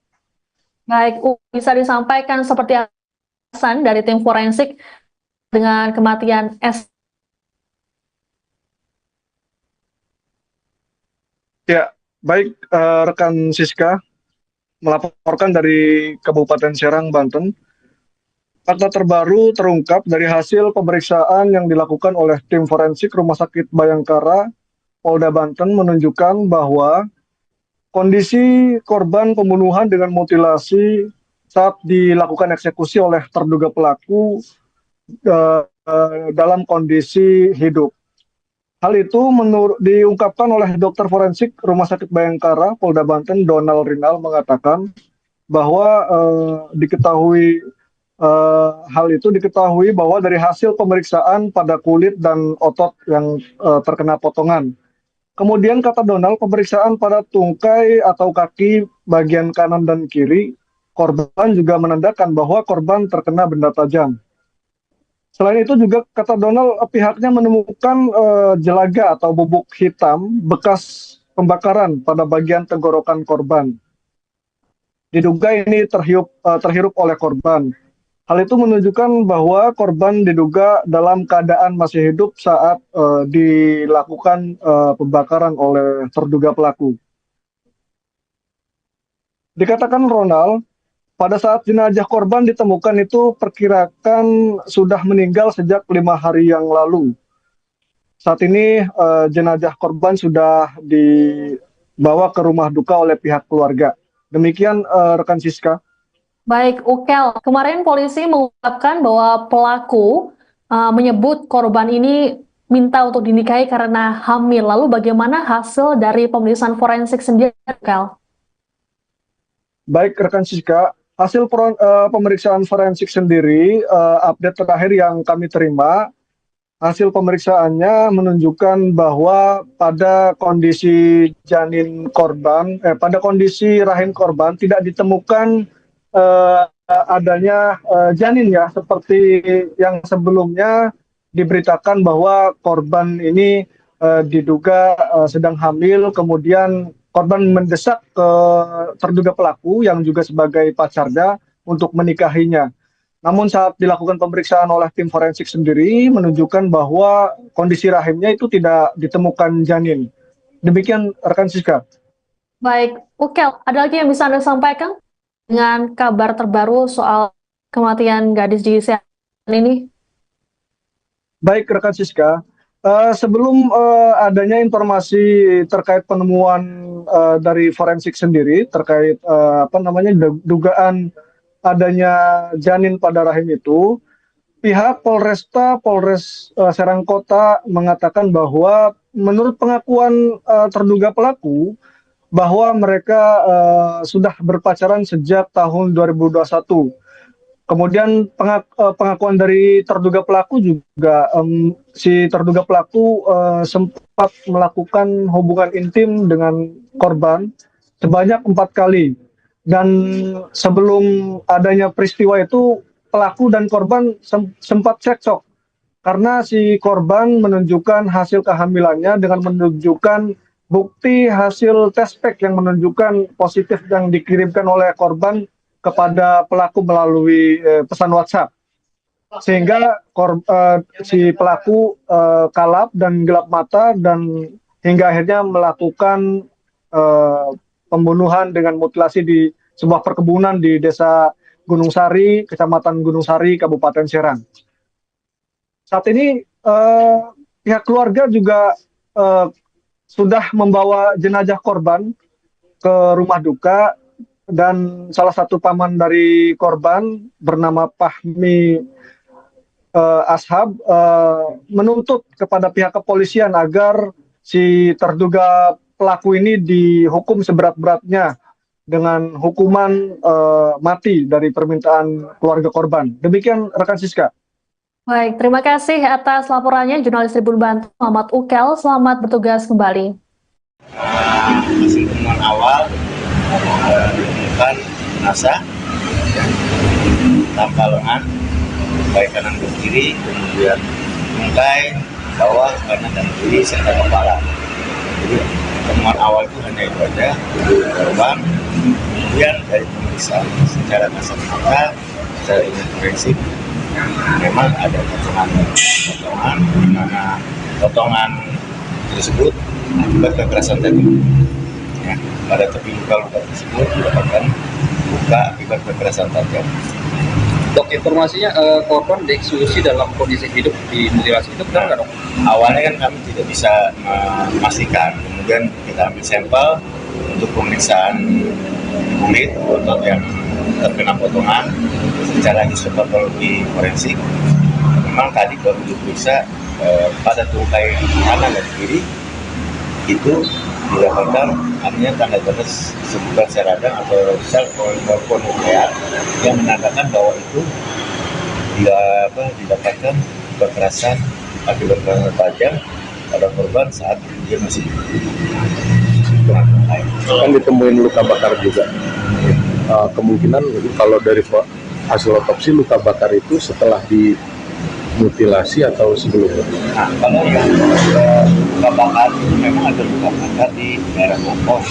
Baik, bisa disampaikan seperti alasan dari tim forensik dengan kematian S. Ya, baik rekan Siska, melaporkan dari Kabupaten Serang, Banten. Fakta terbaru terungkap dari hasil pemeriksaan yang dilakukan oleh tim forensik Rumah Sakit Bayangkara Polda Banten menunjukkan bahwa kondisi korban pembunuhan dengan mutilasi saat dilakukan eksekusi oleh terduga pelaku dalam kondisi hidup. Hal itu diungkapkan oleh dokter forensik Rumah Sakit Bayangkara Polda Banten Donald Rinal mengatakan bahwa hal itu diketahui bahwa dari hasil pemeriksaan pada kulit dan otot yang terkena potongan. Kemudian kata Donald, pemeriksaan pada tungkai atau kaki bagian kanan dan kiri korban juga menandakan bahwa korban terkena benda tajam. Selain itu juga kata Donald, pihaknya menemukan jelaga atau bubuk hitam bekas pembakaran pada bagian tenggorokan korban. Diduga ini terhirup oleh korban. Hal itu menunjukkan bahwa korban diduga dalam keadaan masih hidup saat dilakukan pembakaran oleh terduga pelaku. Dikatakan Ronald, pada saat jenazah korban ditemukan itu perkirakan sudah meninggal sejak 5 hari yang lalu. Saat ini jenazah korban sudah dibawa ke rumah duka oleh pihak keluarga. Demikian rekan Siska. Baik, Ukel. Kemarin polisi mengungkapkan bahwa pelaku menyebut korban ini minta untuk dinikahi karena hamil. Lalu bagaimana hasil dari pemeriksaan forensik sendiri, Ukel? Baik, rekan Siska. Hasil pemeriksaan forensik sendiri, update terakhir yang kami terima, hasil pemeriksaannya menunjukkan bahwa pada kondisi pada kondisi rahim korban tidak ditemukan adanya janin ya, seperti yang sebelumnya diberitakan bahwa korban ini diduga sedang hamil, kemudian korban mendesak ke terduga pelaku yang juga sebagai pacarnya untuk menikahinya. Namun saat dilakukan pemeriksaan oleh tim forensik sendiri menunjukkan bahwa kondisi rahimnya itu tidak ditemukan janin. Demikian rekan Siska. Baik, Ukel, ada lagi yang bisa Anda sampaikan dengan kabar terbaru soal kematian gadis di Serang ini? Baik rekan Siska, sebelum adanya informasi terkait penemuan dari forensik sendiri terkait dugaan adanya janin pada rahim itu, pihak Polres Serang Kota mengatakan bahwa menurut pengakuan terduga pelaku bahwa mereka sudah berpacaran sejak tahun 2021. Kemudian pengakuan dari terduga pelaku juga, si terduga pelaku sempat melakukan hubungan intim dengan korban sebanyak 4 kali. Dan sebelum adanya peristiwa itu, pelaku dan korban sempat cekcok karena si korban menunjukkan hasil kehamilannya dengan menunjukkan bukti hasil tes pack yang menunjukkan positif yang dikirimkan oleh korban kepada pelaku melalui pesan WhatsApp, sehingga si pelaku kalap dan gelap mata dan hingga akhirnya melakukan pembunuhan dengan mutilasi di sebuah perkebunan di Desa Gunung Sari, Kecamatan Gunung Sari, Kabupaten Serang. Saat ini pihak keluarga juga sudah membawa jenazah korban ke rumah duka. Dan salah satu paman dari korban bernama Fahmi Ashab menuntut kepada pihak kepolisian agar si terduga pelaku ini dihukum seberat-beratnya dengan hukuman mati dari permintaan keluarga korban. Demikian rekan Siska. Baik, terima kasih atas laporannya jurnalis Tribun Banten Muhammad Ukel. Selamat bertugas kembali. Hasil temuan awal ditemukan jenazah tanpa lengan, baik kanan dan kiri, kemudian tungkai, bawah, kanan dan kiri, serta kepala. Jadi temuan awal itu hanya itu aja, korban. Kemudian dari pemeriksaan secara kasat mata, secara ilmu forensik, memang ada potongan di mana potongan tersebut akibat kekerasan tadi. Ya, pada tepi luka-luka tersebut didapatkan luka akibat kekerasan tajam. Dok, informasinya korban dieksekusi dalam kondisi hidup dimutilasi itu benar nggak, dok? Awalnya kan kami tidak bisa memastikan, kemudian kita ambil sampel untuk pemeriksaan kulit otot yang terkena potongan secara histopatologi forensik. Memang tadi baru diperiksa pada tungkai kanan dan kiri itu didapatkan artinya tanda-tanda sebutan sel radang atau sel polynuklear yang menandakan bahwa itu didapatkan kekerasan akibat kekerasan tajam pada korban saat dia masih kan ditemuin luka bakar juga. Kemungkinan kalau dari hasil otopsi luka bakar itu setelah dimutilasi atau sebelumnya? Nah, kalau yang luka bakar itu memang ada luka bakar di daerah bokong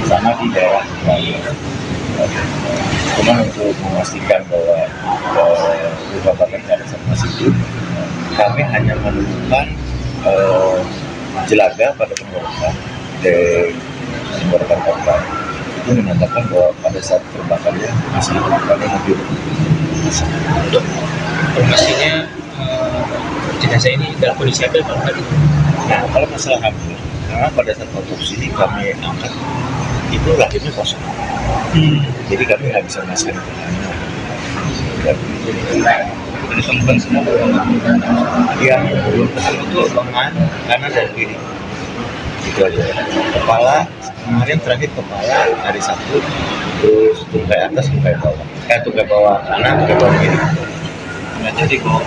sama di daerah bayi. Cuma untuk memastikan bahwa luka bakar pada saat masih hidup, kami hanya menemukan jelaga pada tenggorokan korban. Itu menandakan bahwa pada saat terbakarnya masih pada mobil. Dok, informasinya jenazah ini dalam kondisi apa Pak? Nah, kalau masalah hamil, karena pada saat otopsi kami angkat itu rahimnya kosong. Jadi kami nggak bisa memastikan kehamilan. Ditemukan semua Yang belum tersebut itu lengan kanan dan kiri. Itu aja. Kepala kemarin terakhir kepala hari Sabtu, terus tungkai atas, tungkai bawah. Tungkai bawah kanan, tungkai bawah kiri. Nggak jadi kok.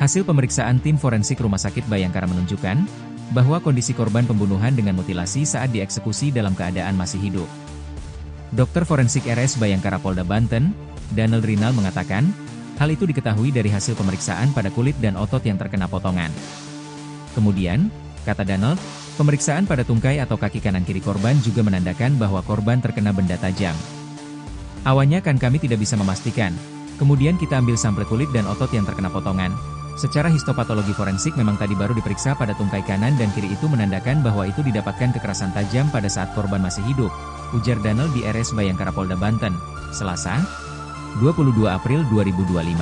Hasil pemeriksaan tim forensik Rumah Sakit Bayangkara menunjukkan bahwa kondisi korban pembunuhan dengan mutilasi saat dieksekusi dalam keadaan masih hidup. Dokter forensik RS Bayangkara Polda Banten, Daniel Rinal mengatakan, hal itu diketahui dari hasil pemeriksaan pada kulit dan otot yang terkena potongan. Kemudian, kata Daniel, pemeriksaan pada tungkai atau kaki kanan kiri korban juga menandakan bahwa korban terkena benda tajam. Awalnya kan kami tidak bisa memastikan, kemudian kita ambil sampel kulit dan otot yang terkena potongan. Secara histopatologi forensik memang tadi baru diperiksa pada tungkai kanan dan kiri itu menandakan bahwa itu didapatkan kekerasan tajam pada saat korban masih hidup, ujar Daniel di RS Bayangkara Polda Banten, Selasa, 22 April 2025.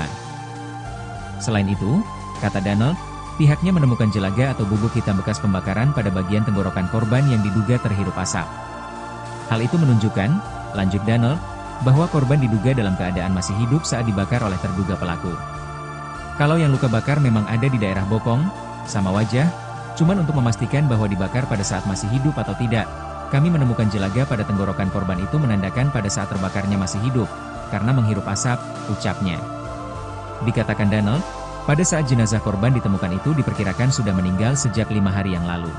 Selain itu, kata Daniel, pihaknya menemukan jelaga atau bubuk hitam bekas pembakaran pada bagian tenggorokan korban yang diduga terhirup asap. Hal itu menunjukkan, lanjut Daniel, bahwa korban diduga dalam keadaan masih hidup saat dibakar oleh terduga pelaku. Kalau yang luka bakar memang ada di daerah bokong, sama wajah, cuman untuk memastikan bahwa dibakar pada saat masih hidup atau tidak, kami menemukan jelaga pada tenggorokan korban itu menandakan pada saat terbakarnya masih hidup, karena menghirup asap, ucapnya. Dikatakan Donald, pada saat jenazah korban ditemukan itu diperkirakan sudah meninggal sejak 5 hari yang lalu.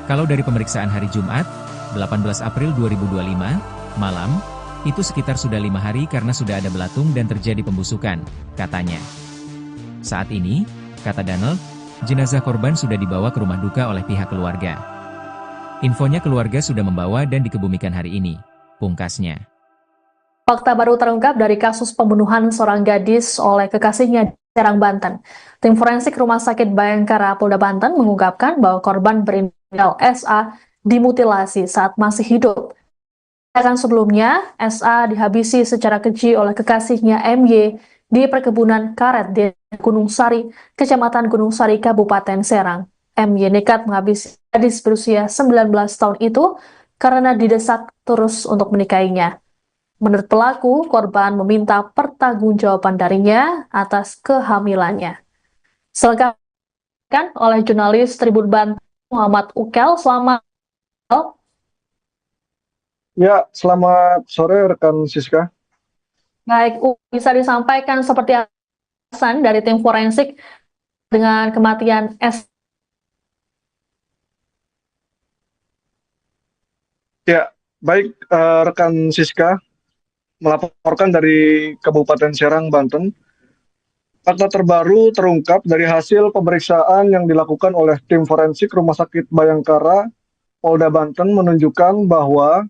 Kalau dari pemeriksaan hari Jumat, 18 April 2025, malam, itu sekitar sudah 5 hari karena sudah ada belatung dan terjadi pembusukan, katanya. Saat ini, kata Donald, jenazah korban sudah dibawa ke rumah duka oleh pihak keluarga. Infonya keluarga sudah membawa dan dikebumikan hari ini, pungkasnya. Fakta baru terungkap dari kasus pembunuhan seorang gadis oleh kekasihnya di Serang, Banten. Tim forensik Rumah Sakit Bayangkara Polda Banten mengungkapkan bahwa korban berinisial SA dimutilasi saat masih hidup. Sedangkan sebelumnya, SA dihabisi secara keji oleh kekasihnya MY di perkebunan karet di Gunung Sari, Kecamatan Gunung Sari, Kabupaten Serang. MY nekat menghabisi gadis berusia 19 tahun itu karena didesak terus untuk menikahinya. Menurut pelaku, korban meminta pertanggungjawaban darinya atas kehamilannya. Selengkapnya oleh jurnalis Tribun Banten Muhammad Ukel. Selamat. Ya, selamat sore rekan Siska. Baik, bisa disampaikan seperti alasan dari tim forensik dengan kematian S. Ya, baik rekan Siska, melaporkan dari Kabupaten Serang, Banten. Fakta terbaru terungkap dari hasil pemeriksaan yang dilakukan oleh tim forensik Rumah Sakit Bayangkara Polda Banten menunjukkan bahwa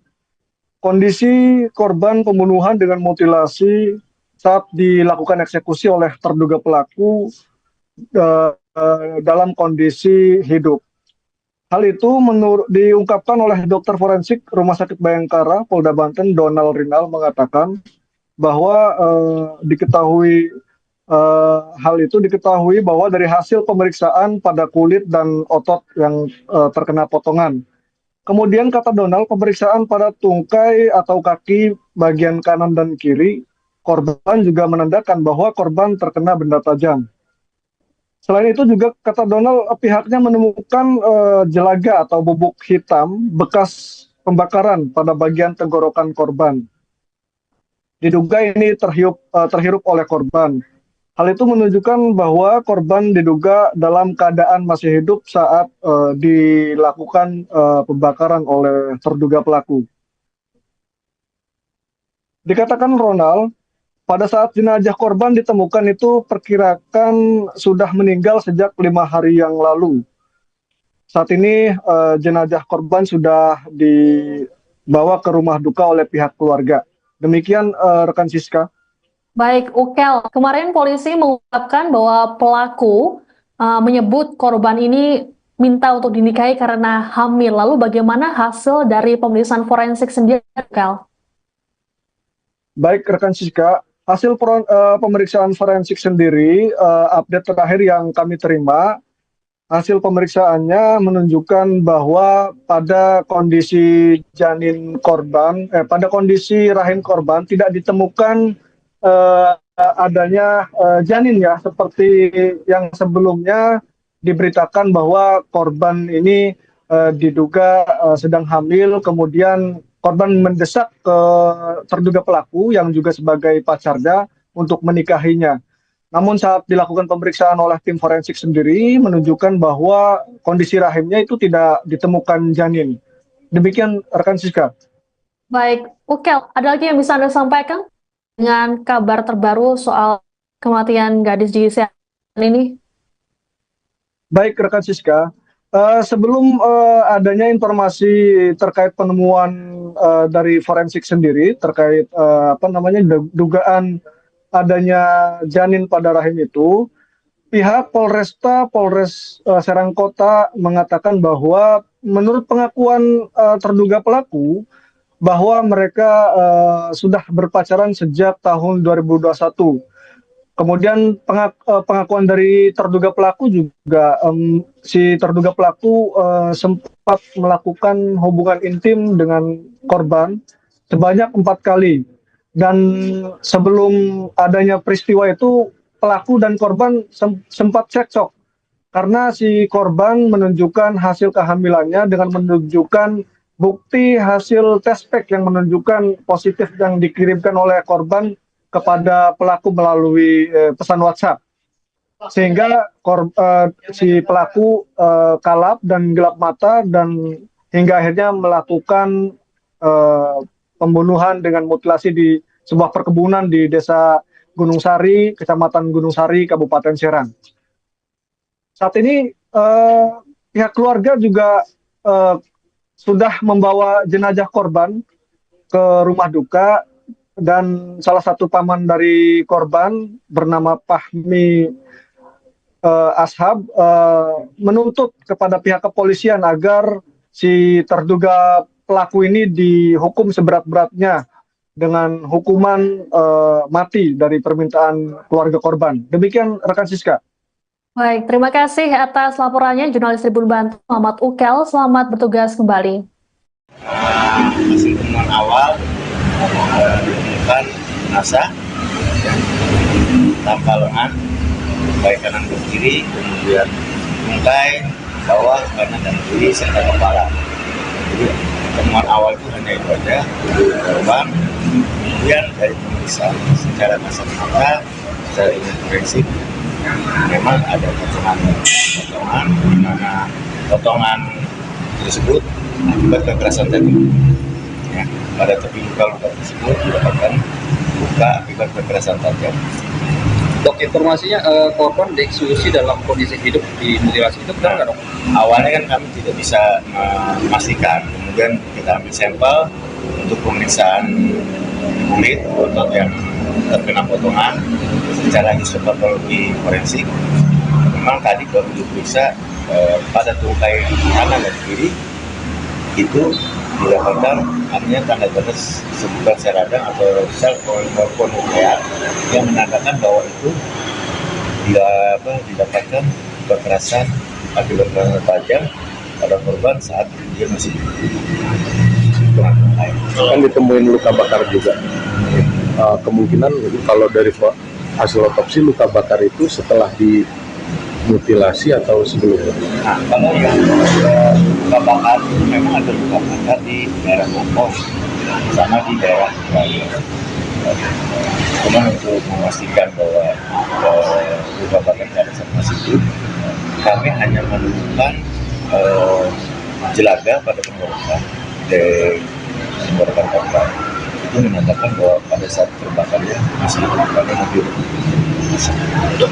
kondisi korban pembunuhan dengan mutilasi saat dilakukan eksekusi oleh terduga pelaku dalam kondisi hidup. Hal itu diungkapkan oleh dokter forensik Rumah Sakit Bayangkara Polda Banten Donald Rinal mengatakan bahwa hal itu diketahui bahwa dari hasil pemeriksaan pada kulit dan otot yang terkena potongan. Kemudian kata Donald, pemeriksaan pada tungkai atau kaki bagian kanan dan kiri korban juga menandakan bahwa korban terkena benda tajam. Selain itu juga kata Donald, pihaknya menemukan jelaga atau bubuk hitam bekas pembakaran pada bagian tenggorokan korban. Diduga ini terhirup oleh korban. Hal itu menunjukkan bahwa korban diduga dalam keadaan masih hidup saat dilakukan pembakaran oleh terduga pelaku. Dikatakan Ronald, pada saat jenazah korban ditemukan itu perkirakan sudah meninggal sejak 5 hari yang lalu. Saat ini jenazah korban sudah dibawa ke rumah duka oleh pihak keluarga. Demikian rekan Siska. Baik, Ukel. Kemarin polisi mengungkapkan bahwa pelaku menyebut korban ini minta untuk dinikahi karena hamil. Lalu bagaimana hasil dari pemeriksaan forensik sendiri, Ukel? Baik, rekan Siska. Hasil pemeriksaan forensik sendiri, update terakhir yang kami terima, hasil pemeriksaannya menunjukkan bahwa pada kondisi pada kondisi rahim korban tidak ditemukan adanya janin ya, seperti yang sebelumnya diberitakan bahwa korban ini diduga sedang hamil, kemudian korban mendesak ke terduga pelaku yang juga sebagai pacarnya untuk menikahinya. Namun saat dilakukan pemeriksaan oleh tim forensik sendiri menunjukkan bahwa kondisi rahimnya itu tidak ditemukan janin. Demikian rekan Siska. Baik, Ukel, ada lagi yang bisa Anda sampaikan dengan kabar terbaru soal kematian gadis di Serang ini? Baik rekan Siska, sebelum adanya informasi terkait penemuan dari forensik sendiri terkait dugaan adanya janin pada rahim itu, pihak Polres Serang Kota mengatakan bahwa menurut pengakuan terduga pelaku bahwa mereka sudah berpacaran sejak tahun 2021. Kemudian pengakuan dari terduga pelaku juga, si terduga pelaku sempat melakukan hubungan intim dengan korban sebanyak 4 kali. Dan sebelum adanya peristiwa itu, pelaku dan korban sempat cekcok karena si korban menunjukkan hasil kehamilannya dengan menunjukkan bukti hasil tes pack yang menunjukkan positif yang dikirimkan oleh korban kepada pelaku melalui pesan WhatsApp. Sehingga si pelaku kalap dan gelap mata dan hingga akhirnya melakukan pembunuhan dengan mutilasi di sebuah perkebunan di Desa Gunung Sari, Kecamatan Gunung Sari, Kabupaten Serang. Saat ini pihak keluarga juga sudah membawa jenazah korban ke rumah duka dan salah satu paman dari korban bernama Fahmi Ashab menuntut kepada pihak kepolisian agar si terduga pelaku ini dihukum seberat-beratnya dengan hukuman mati dari permintaan keluarga korban. Demikian rekan Siska. Baik, terima kasih atas laporannya jurnalis Tribun Banten Muhammad Ukel. Selamat bertugas kembali. Hasil temuan awal ditemukan jenazah tanpa lengan, baik kanan dan kiri, kemudian tungkai, bawah, kanan dan kiri, serta kepala. Jadi temuan awal itu hanya itu aja, korban. Kemudian dari pemeriksaan secara kasat mata, secara ilmu forensik, memang ada potongan di mana potongan tersebut akibat kekerasan tadi. Ya, pada tepi luka tersebut didapatkan luka akibat kekerasan tajam. Dok, informasinya korban dieksekusi dalam kondisi hidup dimutilasi itu benar nggak, dok? Awalnya kan kami tidak bisa memastikan, kemudian kita ambil sampel untuk pemeriksaan kulit otot yang terkena potongan secara histopatologi forensik. Memang tadi baru diperiksa pada tungkai kanan dan kiri itu didapatkan artinya tanda-tanda sebutan sel radang atau sel konuklear yang menandakan bahwa itu didapatkan kekerasan akibat kekerasan tajam pada korban saat dia masih kan ditemuin luka bakar juga. Kemungkinan kalau dari hasil otopsi luka bakar itu setelah dimutilasi atau sebelumnya. Nah, kalau yang luka bakar itu memang ada luka bakar di daerah bokong sama di daerah kepala. Cuma untuk memastikan bahwa luka bakar pada saat masih hidup, kami hanya menemukan jelaga pada tenggorokan korban. Itu menandakan bahwa pada saat terbakarnya masih pada mobil. Dok,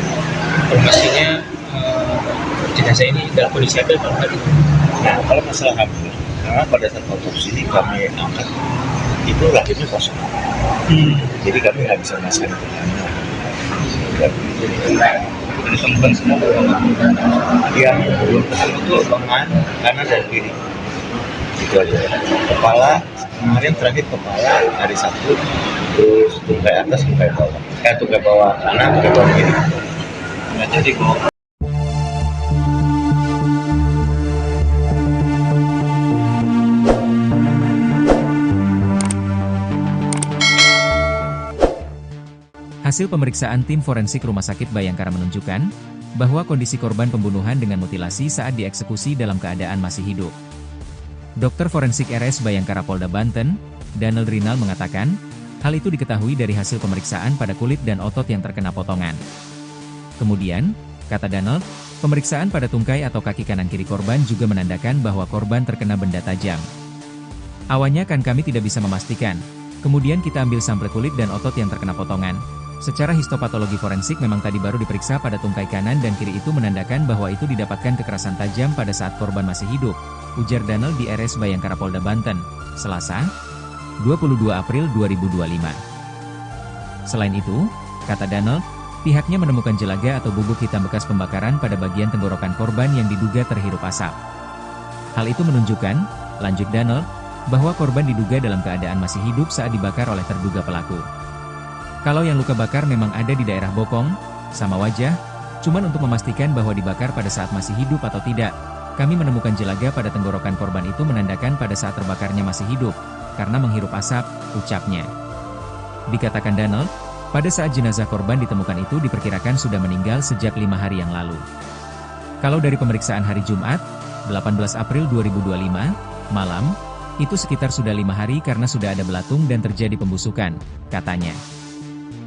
informasinya jenazah ini dalam kondisi apa Pak? Nah, kalau masalah hamil, karena pada saat otopsi ini kami angkat itu lahirnya kosong. Jadi kami nggak bisa memastikan itu Ditemukan semua yang belum itu lengan kanan dan kiri. Itu aja. Kepala kemarin terakhir kepala hari Sabtu, terus tungkai atas, tungkai bawah. Tungkai bawah kanan, tungkai bawah kiri. Aja di bawah. Hasil pemeriksaan tim forensik Rumah Sakit Bayangkara menunjukkan bahwa kondisi korban pembunuhan dengan mutilasi saat dieksekusi dalam keadaan masih hidup. Dokter forensik RS Bayangkara Polda Banten, Danel Rinal mengatakan, hal itu diketahui dari hasil pemeriksaan pada kulit dan otot yang terkena potongan. Kemudian, kata Danel, pemeriksaan pada tungkai atau kaki kanan kiri korban juga menandakan bahwa korban terkena benda tajam. Awalnya kan kami tidak bisa memastikan, kemudian kita ambil sampel kulit dan otot yang terkena potongan. Secara histopatologi forensik memang tadi baru diperiksa pada tungkai kanan dan kiri itu menandakan bahwa itu didapatkan kekerasan tajam pada saat korban masih hidup, ujar Danel di RS Bayangkara Polda Banten, Selasa, 22 April 2025. Selain itu, kata Danel, pihaknya menemukan jelaga atau bubuk hitam bekas pembakaran pada bagian tenggorokan korban yang diduga terhirup asap. Hal itu menunjukkan, lanjut Danel, bahwa korban diduga dalam keadaan masih hidup saat dibakar oleh terduga pelaku. Kalau yang luka bakar memang ada di daerah bokong, sama wajah, cuman untuk memastikan bahwa dibakar pada saat masih hidup atau tidak, kami menemukan jelaga pada tenggorokan korban itu menandakan pada saat terbakarnya masih hidup, karena menghirup asap, ucapnya. Dikatakan Danel, Pada saat jenazah korban ditemukan itu diperkirakan sudah meninggal sejak 5 hari yang lalu. Kalau dari pemeriksaan hari Jumat, 18 April 2025, malam, itu sekitar sudah 5 hari karena sudah ada belatung dan terjadi pembusukan, katanya.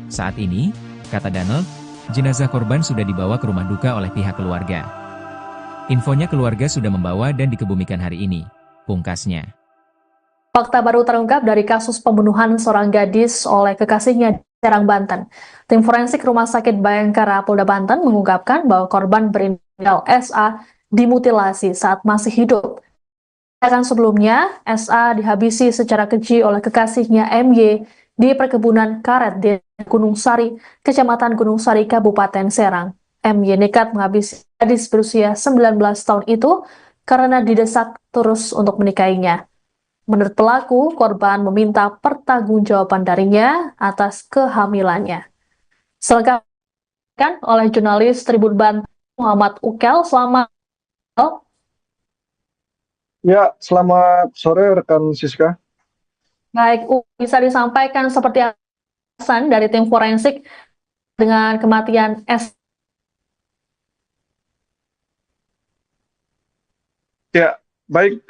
Saat ini, kata Donald, jenazah korban sudah dibawa ke rumah duka oleh pihak keluarga. Infonya keluarga sudah membawa dan dikebumikan hari ini, pungkasnya. Fakta baru terungkap dari kasus pembunuhan seorang gadis oleh kekasihnya di Serang, Banten. Tim forensik Rumah Sakit Bayangkara Polda Banten mengungkapkan bahwa korban berinisial SA dimutilasi saat masih hidup. Sedangkan sebelumnya, SA dihabisi secara keji oleh kekasihnya MY di perkebunan karet di Gunung Sari, Kecamatan Gunung Sari, Kabupaten Serang. MY nekat menghabisi gadis berusia 19 tahun itu karena didesak terus untuk menikahinya. Menurut pelaku, korban meminta pertanggungjawaban darinya atas kehamilannya. Selengkapnya oleh jurnalis Tribun Banten Muhammad Ukel. Selamat. Ya, selamat sore rekan Siska. Baik, bisa disampaikan seperti alasan dari tim forensik dengan kematian S. Ya, baik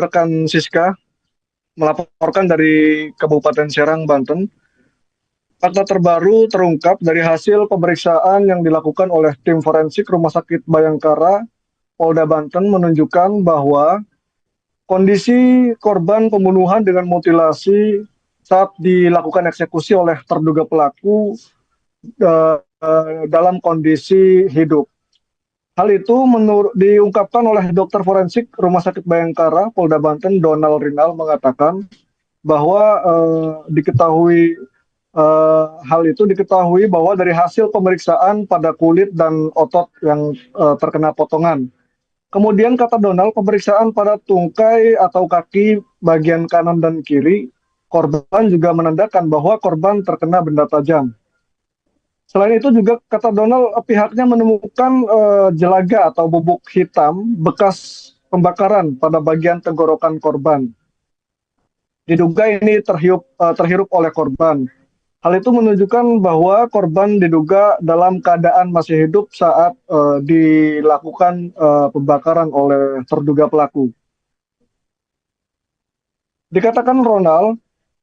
rekan Siska, melaporkan dari Kabupaten Serang, Banten. Fakta terbaru terungkap dari hasil pemeriksaan yang dilakukan oleh tim forensik Rumah Sakit Bayangkara Polda Banten menunjukkan bahwa kondisi korban pembunuhan dengan mutilasi saat dilakukan eksekusi oleh terduga pelaku dalam kondisi hidup. Hal itu diungkapkan oleh dokter forensik Rumah Sakit Bayangkara Polda Banten Donald Rinal mengatakan bahwa hal itu diketahui bahwa dari hasil pemeriksaan pada kulit dan otot yang terkena potongan. Kemudian kata Donald, pemeriksaan pada tungkai atau kaki bagian kanan dan kiri korban juga menandakan bahwa korban terkena benda tajam. Selain itu juga kata Donald, pihaknya menemukan jelaga atau bubuk hitam bekas pembakaran pada bagian tenggorokan korban. Diduga ini terhirup oleh korban. Hal itu menunjukkan bahwa korban diduga dalam keadaan masih hidup saat dilakukan pembakaran oleh terduga pelaku. Dikatakan Ronald,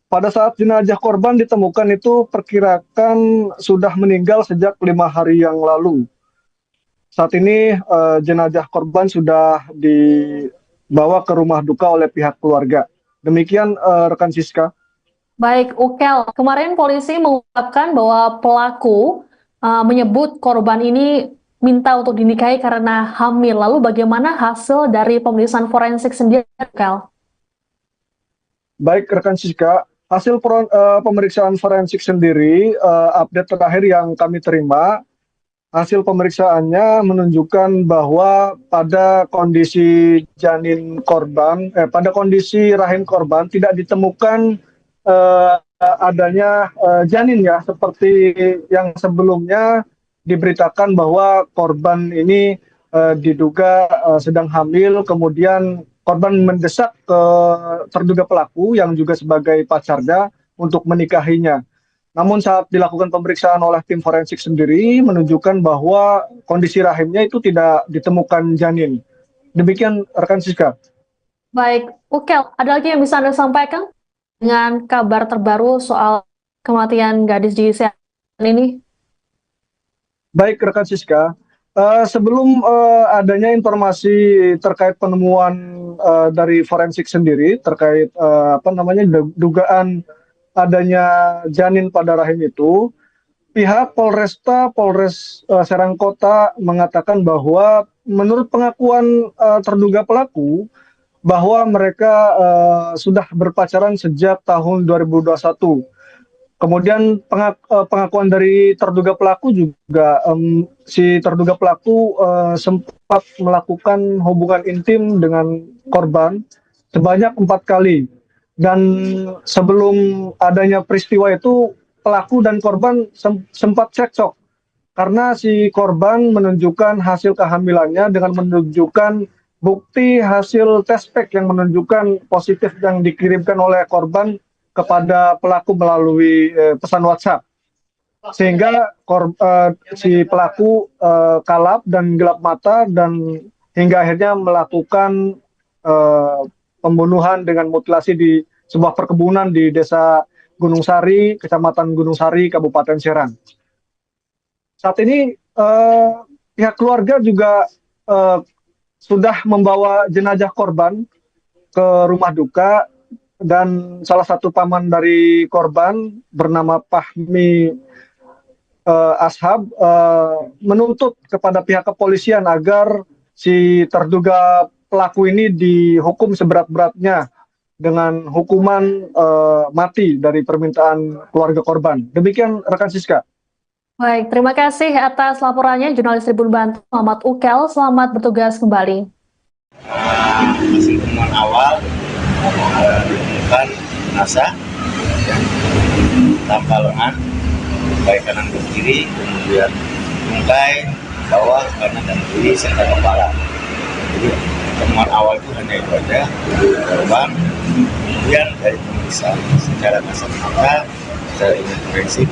pada saat jenazah korban ditemukan itu perkirakan sudah meninggal sejak 5 hari yang lalu. Saat ini jenazah korban sudah dibawa ke rumah duka oleh pihak keluarga. Demikian rekan Siska. Baik, Ukel. Kemarin polisi mengungkapkan bahwa pelaku menyebut korban ini minta untuk dinikahi karena hamil. Lalu bagaimana hasil dari pemeriksaan forensik sendiri, Ukel? Baik, rekan Siska. Hasil pemeriksaan forensik sendiri, update terakhir yang kami terima, hasil pemeriksaannya menunjukkan bahwa pada kondisi pada kondisi rahim korban tidak ditemukan adanya janin ya, seperti yang sebelumnya diberitakan bahwa korban ini diduga sedang hamil, kemudian korban mendesak ke terduga pelaku yang juga sebagai pacarnya untuk menikahinya. Namun saat dilakukan pemeriksaan oleh tim forensik sendiri menunjukkan bahwa kondisi rahimnya itu tidak ditemukan janin. Demikian rekan Siska. Baik, Ukel, ada lagi yang bisa Anda sampaikan dengan kabar terbaru soal kematian gadis di Serang ini? Baik rekan Siska. Sebelum adanya informasi terkait penemuan dari forensik sendiri terkait dugaan adanya janin pada rahim itu, pihak Polres Serang Kota mengatakan bahwa menurut pengakuan terduga pelaku bahwa mereka sudah berpacaran sejak tahun 2021. Kemudian pengakuan dari terduga pelaku juga, si terduga pelaku sempat melakukan hubungan intim dengan korban sebanyak 4 kali. Dan sebelum adanya peristiwa itu, pelaku dan korban sempat cekcok. Karena si korban menunjukkan hasil kehamilannya dengan menunjukkan bukti hasil tes pack yang menunjukkan positif yang dikirimkan oleh korban kepada pelaku melalui pesan WhatsApp. sehingga si pelaku kalap dan gelap mata dan hingga akhirnya melakukan pembunuhan dengan mutilasi di sebuah perkebunan di Desa Gunung Sari, Kecamatan Gunung Sari, Kabupaten Serang. Saat ini pihak keluarga juga sudah membawa jenazah korban ke rumah duka, dan salah satu paman dari korban bernama Fahmi Ashab menuntut kepada pihak kepolisian agar si terduga pelaku ini dihukum seberat-beratnya dengan hukuman mati dari permintaan keluarga korban. Demikian rekan Siska. Baik, terima kasih atas laporannya jurnalis Tribun Banten Muhammad Ukel. Selamat bertugas kembali. Hasil temuan awal ditemukan jenazah tanpa lengan, baik kanan dan kiri, kemudian tungkai, bawah, kanan dan kiri, serta kepala. Jadi temuan awal itu hanya itu aja, korban. Kemudian dari pemeriksaan secara kasat mata, secara ilmu forensik,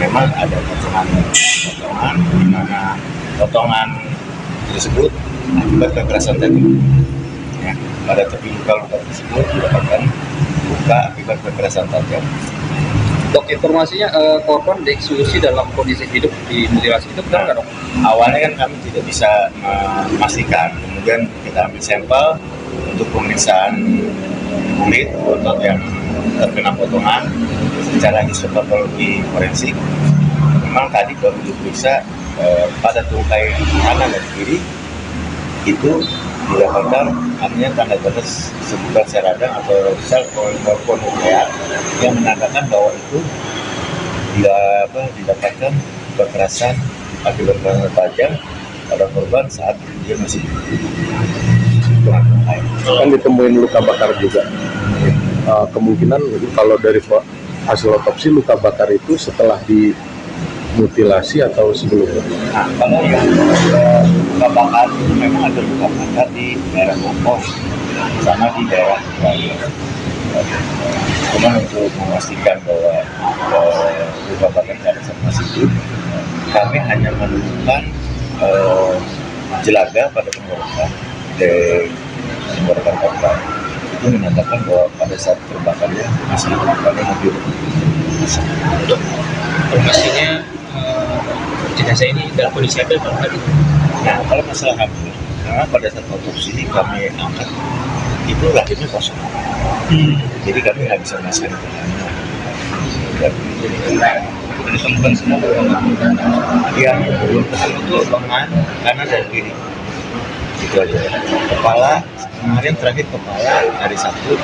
memang ada potongan di mana potongan tersebut akibat kekerasan tadi. Ya, pada tepi luka-luka tersebut didapatkan luka akibat kekerasan tajam. Dok, informasinya korban dieksekusi dalam kondisi hidup dimutilasi itu benar nggak, dok? Awalnya kan kami tidak bisa memastikan, kemudian kita ambil sampel untuk pemeriksaan kulit otot yang terkena potongan secara histopatologi forensik. Memang tadi baru diperiksa pada tungkai kanan dan kiri itu didapatkan artinya tanda-tanda sebutan seradang atau sel nuklear yang menandakan bahwa itu didapatkan kekerasan akibat tajam pada korban saat dia masih kan ditemuin luka bakar juga. Kemungkinan kalau dari hasil otopsi luka bakar itu setelah dimutilasi atau sebelumnya? Nah, kalau yang luka bakar itu memang ada luka bakar di daerah bokong sama di daerah kepala. Cuma untuk memastikan bahwa luka bakar pada saat masih hidup, kami hanya menemukan jelaga pada tenggorokan dari tenggorokan korban. Itu menandakan bahwa pada saat terbakarnya masih luka-lukanya hampir. Untuk informasinya jenazah ini dalam kondisi apa Pak tadi? Nah, kalau masalah hamil, karena pada saat otopsi kami angkat itu rahimnya kosong. Jadi kami nggak bisa memastikan itu hamil. Jadi temukan semua Yang belum ketemu itu lengan kanan dan kiri. Itu aja. Kepala kemarin terakhir kepala hari Sabtu,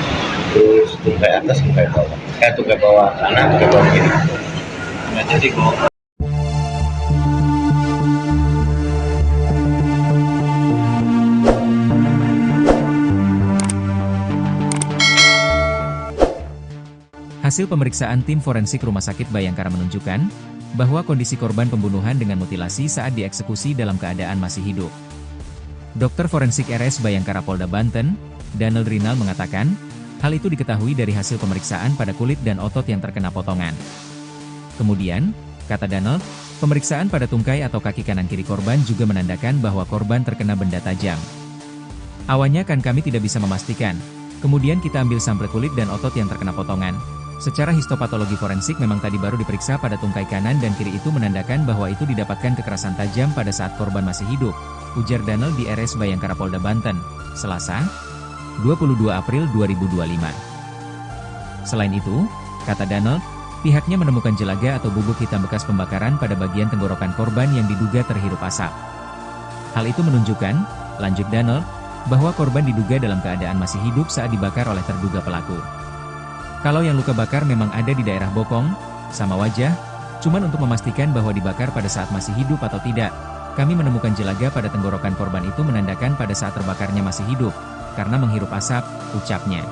terus tungkai atas, tungkai bawah. Tungkai bawah kanan, tungkai bawah kiri. Jadi kok. Hasil pemeriksaan tim forensik Rumah Sakit Bayangkara menunjukkan bahwa kondisi korban pembunuhan dengan mutilasi saat dieksekusi dalam keadaan masih hidup. Dokter forensik RS Bayangkara Polda Banten, Danel Rinal mengatakan, hal itu diketahui dari hasil pemeriksaan pada kulit dan otot yang terkena potongan. Kemudian, kata Danel, pemeriksaan pada tungkai atau kaki kanan kiri korban juga menandakan bahwa korban terkena benda tajam. Awalnya kan kami tidak bisa memastikan, kemudian kita ambil sampel kulit dan otot yang terkena potongan. Secara histopatologi forensik memang tadi baru diperiksa pada tungkai kanan dan kiri itu menandakan bahwa itu didapatkan kekerasan tajam pada saat korban masih hidup, ujar Danel di RS Bayangkara Polda Banten, Selasa, 22 April 2025. Selain itu, kata Danel, pihaknya menemukan jelaga atau bubuk hitam bekas pembakaran pada bagian tenggorokan korban yang diduga terhirup asap. Hal itu menunjukkan, lanjut Danel, bahwa korban diduga dalam keadaan masih hidup saat dibakar oleh terduga pelaku. Kalau yang luka bakar memang ada di daerah bokong, sama wajah, cuman untuk memastikan bahwa dibakar pada saat masih hidup atau tidak, kami menemukan jelaga pada tenggorokan korban itu menandakan pada saat terbakarnya masih hidup, karena menghirup asap, ucapnya.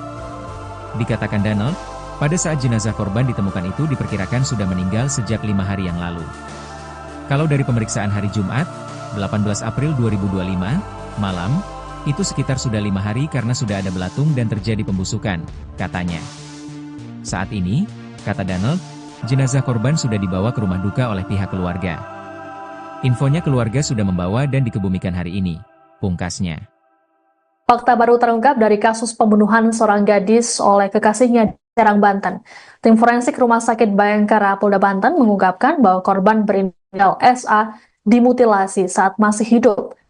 Dikatakan Danel, pada saat jenazah korban ditemukan itu diperkirakan sudah meninggal sejak 5 hari yang lalu. Kalau dari pemeriksaan hari Jumat, 18 April 2025, malam, itu sekitar sudah 5 hari karena sudah ada belatung dan terjadi pembusukan, katanya. Saat ini, kata Danel, Jenazah korban sudah dibawa ke rumah duka oleh pihak keluarga. Infonya keluarga sudah membawa dan dikebumikan hari ini, pungkasnya. Fakta baru terungkap dari kasus pembunuhan seorang gadis oleh kekasihnya di Serang, Banten. Tim forensik Rumah Sakit Bayangkara Polda Banten mengungkapkan bahwa korban berinisial SA dimutilasi saat masih hidup.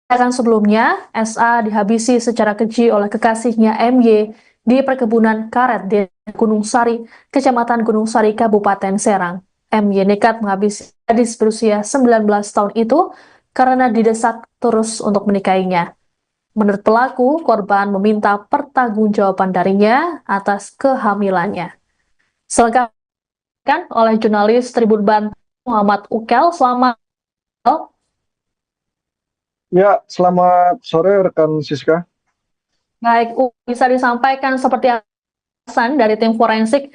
Sedangkan sebelumnya, SA dihabisi secara keji oleh kekasihnya MY di perkebunan karet di Gunung Sari, Kecamatan Gunung Sari, Kabupaten Serang. MY nekat menghabisi gadis berusia 19 tahun itu karena didesak terus untuk menikahinya. Menurut pelaku, korban meminta pertanggungjawaban darinya atas kehamilannya. Selengkapnya oleh jurnalis Tribun Banten Muhammad Ukel. Selamat. Ya, selamat sore rekan Siska. Baik, bisa disampaikan seperti alasan dari tim forensik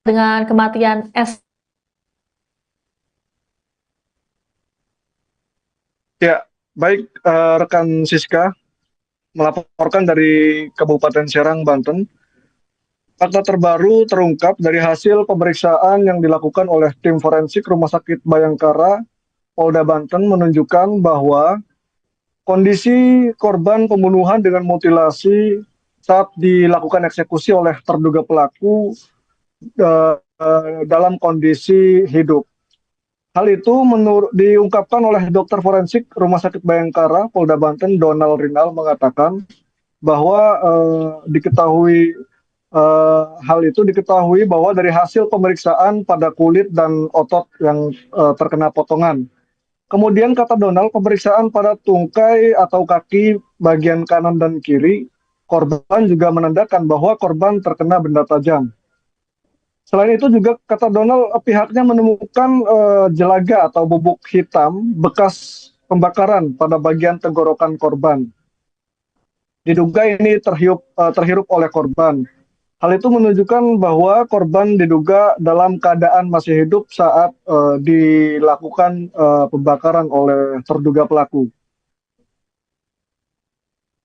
dengan kematian S. Ya, baik rekan Siska, melaporkan dari Kabupaten Serang, Banten. Fakta terbaru terungkap dari hasil pemeriksaan yang dilakukan oleh tim forensik Rumah Sakit Bayangkara Polda Banten menunjukkan bahwa kondisi korban pembunuhan dengan mutilasi saat dilakukan eksekusi oleh terduga pelaku dalam kondisi hidup. Hal itu diungkapkan oleh dokter forensik Rumah Sakit Bayangkara Polda Banten Donald Rinal mengatakan bahwa hal itu diketahui bahwa dari hasil pemeriksaan pada kulit dan otot yang terkena potongan. Kemudian kata Donald, pemeriksaan pada tungkai atau kaki bagian kanan dan kiri korban juga menandakan bahwa korban terkena benda tajam. Selain itu juga kata Donald, pihaknya menemukan jelaga atau bubuk hitam bekas pembakaran pada bagian tenggorokan korban. Diduga ini terhirup oleh korban. Hal itu menunjukkan bahwa korban diduga dalam keadaan masih hidup saat dilakukan pembakaran oleh terduga pelaku.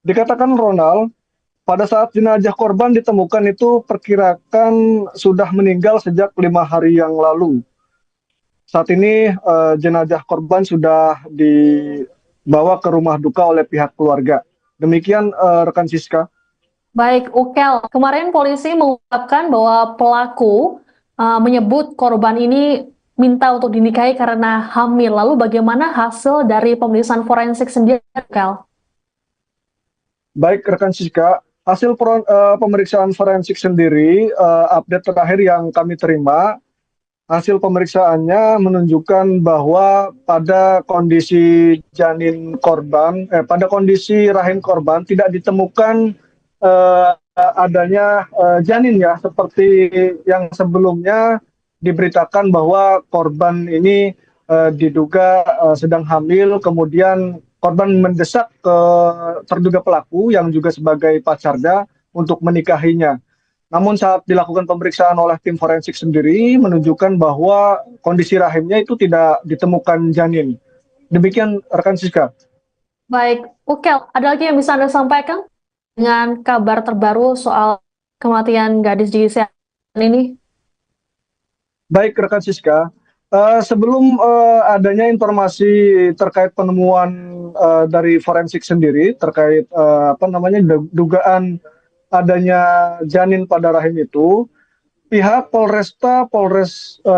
Dikatakan Ronald, pada saat jenazah korban ditemukan itu perkirakan sudah meninggal sejak 5 hari yang lalu. Saat ini jenazah korban sudah dibawa ke rumah duka oleh pihak keluarga. Demikian rekan Siska. Baik, Ukel. Kemarin polisi mengungkapkan bahwa pelaku menyebut korban ini minta untuk dinikahi karena hamil. Lalu bagaimana hasil dari pemeriksaan forensik sendiri, Ukel? Baik, rekan Siska. Hasil pemeriksaan forensik sendiri, update terakhir yang kami terima, hasil pemeriksaannya menunjukkan bahwa pada kondisi pada kondisi rahim korban tidak ditemukan adanya janin ya, seperti yang sebelumnya diberitakan bahwa korban ini diduga sedang hamil, kemudian korban mendesak ke terduga pelaku yang juga sebagai pacarnya untuk menikahinya. Namun saat dilakukan pemeriksaan oleh tim forensik sendiri menunjukkan bahwa kondisi rahimnya itu tidak ditemukan janin. Demikian rekan Siska. Baik, Ukel, ada lagi yang bisa Anda sampaikan dengan kabar terbaru soal kematian gadis di Serang ini? Baik rekan Siska, sebelum adanya informasi terkait penemuan dari forensik sendiri terkait dugaan adanya janin pada rahim itu, pihak Polres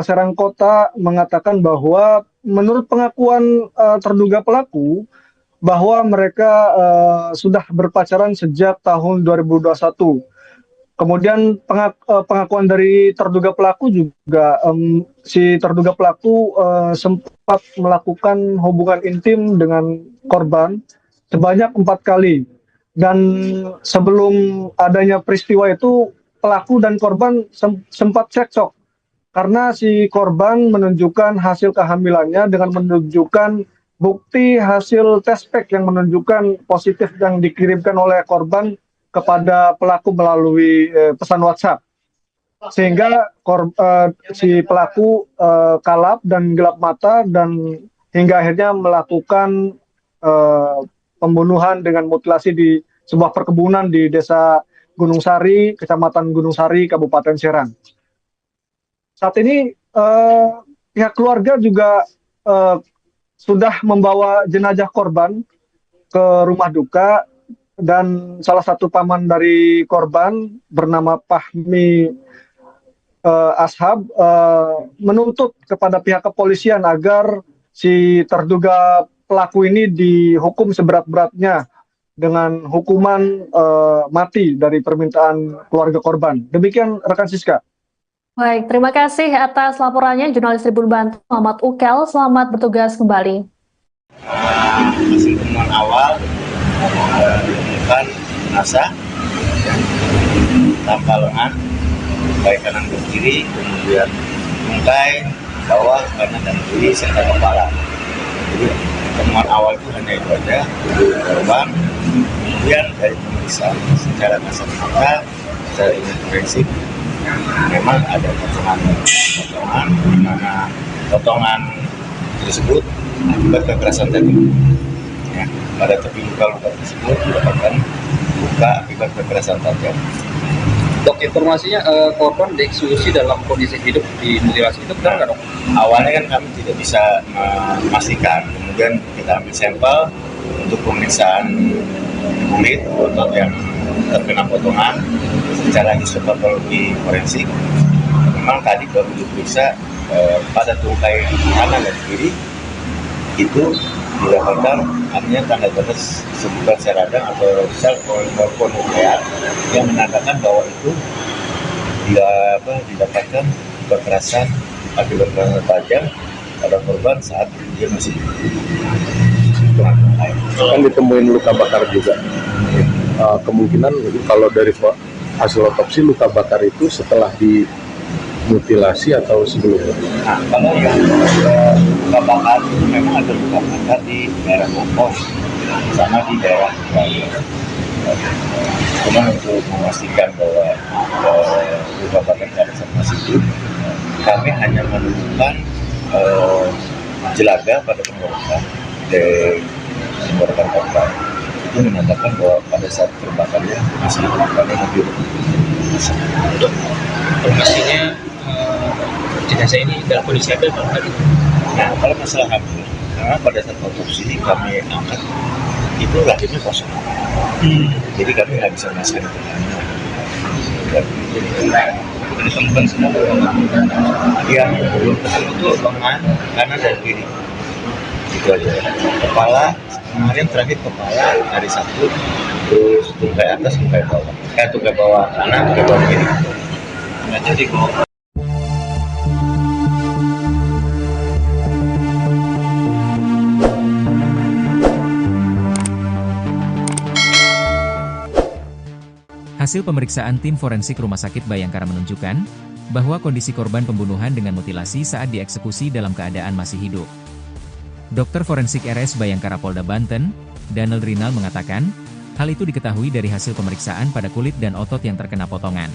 Serang Kota mengatakan bahwa menurut pengakuan terduga pelaku bahwa mereka sudah berpacaran sejak tahun 2021. Kemudian pengakuan dari terduga pelaku juga, si terduga pelaku sempat melakukan hubungan intim dengan korban sebanyak 4 kali. Dan sebelum adanya peristiwa itu, pelaku dan korban sempat cekcok. Karena si korban menunjukkan hasil kehamilannya dengan menunjukkan bukti hasil tes pack yang menunjukkan positif yang dikirimkan oleh korban kepada pelaku melalui pesan WhatsApp, sehingga si pelaku kalap dan gelap mata dan hingga akhirnya melakukan pembunuhan dengan mutilasi di sebuah perkebunan di Desa Gunung Sari, Kecamatan Gunung Sari, Kabupaten Serang. Saat ini pihak keluarga juga sudah membawa jenazah korban ke rumah duka, dan salah satu paman dari korban bernama Fahmi Ashab menuntut kepada pihak kepolisian agar si terduga pelaku ini dihukum seberat-beratnya dengan hukuman mati dari permintaan keluarga korban. Demikian rekan Siska. Baik, terima kasih atas laporannya jurnalis Tribun Banten Muhammad Ukel. Selamat bertugas kembali. Hasil temuan awal ditemukan jenazah tanpa lengan, baik kanan dan kiri, kemudian tungkai, bawah, kanan dan kiri, serta kepala. Jadi temuan awal itu hanya itu aja, korban. Kemudian dari pemeriksaan secara kasat mata, secara forensik, memang ada potongan di mana potongan tersebut akibat kekerasan tadi. Ya, pada tepi luka-luka tersebut mendapatkan luka akibat kekerasan tajam. Dok, informasinya korban dieksekusi dalam kondisi hidup dimutilasi itu benar nggak, dok? Awalnya kan kami tidak bisa memastikan, kemudian kita ambil sampel untuk pemeriksaan kulit otot yang terkena potongan secara histopatologi forensik. Memang tadi baru diperiksa pada tungkai kanan dan kiri itu didapatkan artinya tanda-tanda sebutan sel radang atau sel polimokonuklear yang menandakan bahwa itu didapatkan kekerasan akibat kekerasan tajam pada korban saat dia masih Kan ditemuin luka bakar juga. Kemungkinan kalau dari hasil otopsi luka bakar itu setelah dimutilasi atau sebelumnya? Nah, kalau yang luka bakar itu memang ada luka bakar di daerah bokong sama di daerah kepala. Cuma untuk memastikan bahwa luka bakar pada saat masih hidup, kami hanya menemukan jelaga pada tenggorokan di tenggorokan korban. Itu menandakan bahwa pada saat terbakarnya masih kami mobil. Untuk informasinya jenazah ini dalam kondisi apa Pak? Nah, kalau masalah hamil, karena pada saat otopsi kami angkat itu rahimnya kosong. Jadi kami nggak bisa memastikan itu. Ditemukan semua Yang belum ketemu itu lengan kanan dan kiri. Itu aja. Kepala kemarin terakhir kepala hari Sabtu, terus tungkai atas, tungkai bawah. Tungkai bawah kanan, tungkai bawah kiri. Nggak jadi kok. Hasil pemeriksaan tim forensik Rumah Sakit Bayangkara menunjukkan bahwa kondisi korban pembunuhan dengan mutilasi saat dieksekusi dalam keadaan masih hidup. Dokter forensik RS Bayangkara Polda Banten, Danel Rinal mengatakan, hal itu diketahui dari hasil pemeriksaan pada kulit dan otot yang terkena potongan.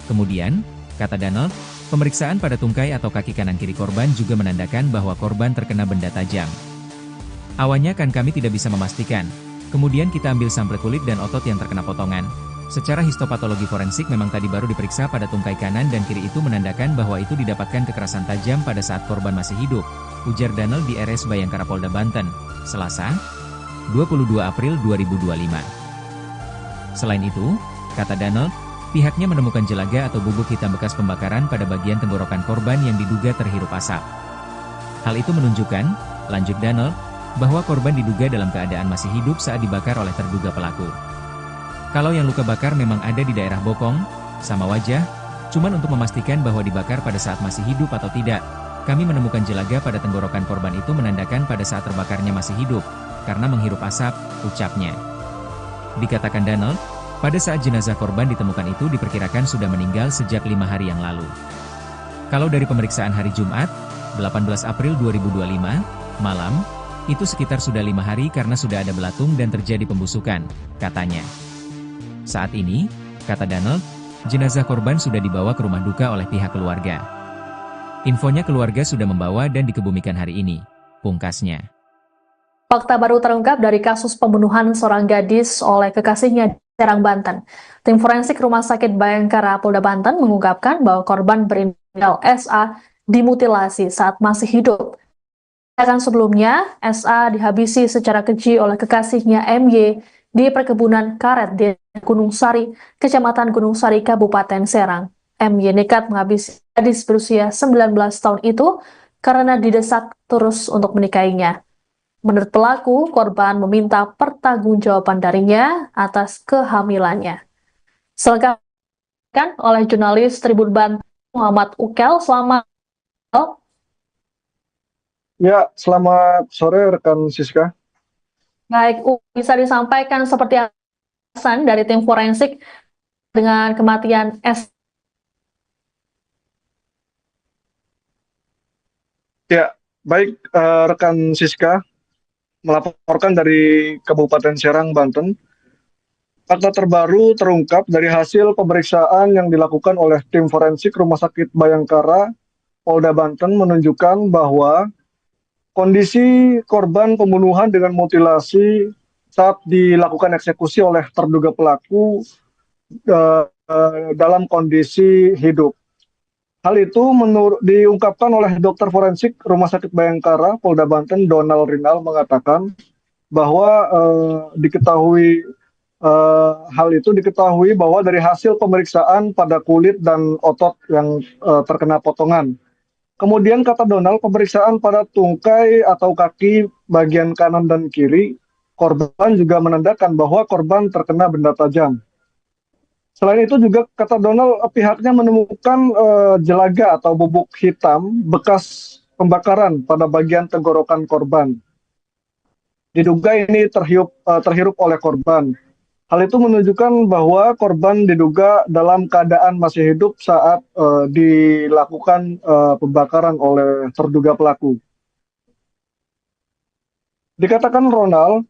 Kemudian, kata Danel, pemeriksaan pada tungkai atau kaki kanan kiri korban juga menandakan bahwa korban terkena benda tajam. Awalnya kan kami tidak bisa memastikan, kemudian kita ambil sampel kulit dan otot yang terkena potongan. Secara histopatologi forensik memang tadi baru diperiksa pada tungkai kanan dan kiri itu menandakan bahwa itu didapatkan kekerasan tajam pada saat korban masih hidup, ujar Danel di RS Bayangkara Polda Banten, Selasa, 22 April 2025. Selain itu, kata Danel, pihaknya menemukan jelaga atau bubuk hitam bekas pembakaran pada bagian tenggorokan korban yang diduga terhirup asap. Hal itu menunjukkan, lanjut Danel, bahwa korban diduga dalam keadaan masih hidup saat dibakar oleh terduga pelaku. Kalau yang luka bakar memang ada di daerah bokong, sama wajah, cuman untuk memastikan bahwa dibakar pada saat masih hidup atau tidak, kami menemukan jelaga pada tenggorokan korban itu menandakan pada saat terbakarnya masih hidup, karena menghirup asap, ucapnya. Dikatakan Danel, pada saat jenazah korban ditemukan itu diperkirakan sudah meninggal sejak 5 hari yang lalu. Kalau dari pemeriksaan hari Jumat, 18 April 2025, malam, itu sekitar sudah 5 hari karena sudah ada belatung dan terjadi pembusukan, katanya. Saat ini, kata Danel, jenazah korban sudah dibawa ke rumah duka oleh pihak keluarga. Infonya keluarga sudah membawa dan dikebumikan hari ini, pungkasnya. Fakta baru terungkap dari kasus pembunuhan seorang gadis oleh kekasihnya di Serang, Banten. Tim forensik Rumah Sakit Bayangkara Polda Banten mengungkapkan bahwa korban berinisial SA dimutilasi saat masih hidup. Sedangkan sebelumnya, SA dihabisi secara keji oleh kekasihnya MY di perkebunan karet di Gunung Sari, Kecamatan Gunung Sari, Kabupaten Serang. MY nekat menghabisi gadis berusia 19 tahun itu karena didesak terus untuk menikahinya. Menurut pelaku, korban meminta pertanggungjawaban darinya atas kehamilannya. Selengkapnya oleh jurnalis Tribun Banten Muhammad Ukel. Selamat. Ya, selamat sore rekan Siska. Baik, bisa disampaikan seperti alasan dari tim forensik dengan kematian S. Ya, baik rekan Siska, melaporkan dari Kabupaten Serang, Banten. Fakta terbaru terungkap dari hasil pemeriksaan yang dilakukan oleh tim forensik Rumah Sakit Bayangkara, Polda Banten menunjukkan bahwa kondisi korban pembunuhan dengan mutilasi saat dilakukan eksekusi oleh terduga pelaku dalam kondisi hidup. Hal itu diungkapkan oleh dokter forensik Rumah Sakit Bayangkara, Polda Banten, Donald Rinal mengatakan bahwa hal itu diketahui bahwa dari hasil pemeriksaan pada kulit dan otot yang terkena potongan. Kemudian kata Donald, pemeriksaan pada tungkai atau kaki bagian kanan dan kiri korban juga menandakan bahwa korban terkena benda tajam. Selain itu juga kata Donald, pihaknya menemukan jelaga atau bubuk hitam bekas pembakaran pada bagian tenggorokan korban. Diduga ini terhirup oleh korban. Hal itu menunjukkan bahwa korban diduga dalam keadaan masih hidup saat dilakukan pembakaran oleh terduga pelaku. Dikatakan Ronald,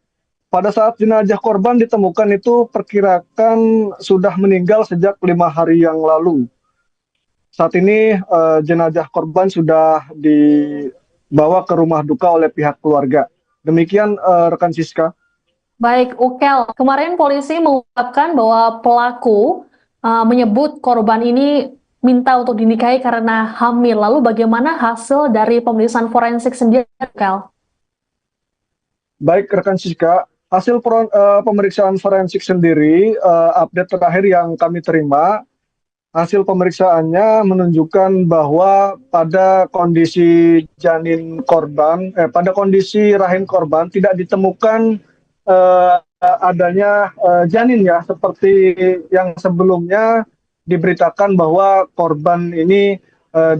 pada saat jenazah korban ditemukan itu perkirakan sudah meninggal sejak 5 hari yang lalu. Saat ini jenazah korban sudah dibawa ke rumah duka oleh pihak keluarga. Demikian rekan Siska. Baik, Ukel. Kemarin polisi mengungkapkan bahwa pelaku menyebut korban ini minta untuk dinikahi karena hamil. Lalu bagaimana hasil dari pemeriksaan forensik sendiri, Ukel? Baik, rekan Siska. Hasil pemeriksaan forensik sendiri, update terakhir yang kami terima, hasil pemeriksaannya menunjukkan bahwa pada kondisi pada kondisi rahim korban tidak ditemukan adanya janin ya, seperti yang sebelumnya diberitakan bahwa korban ini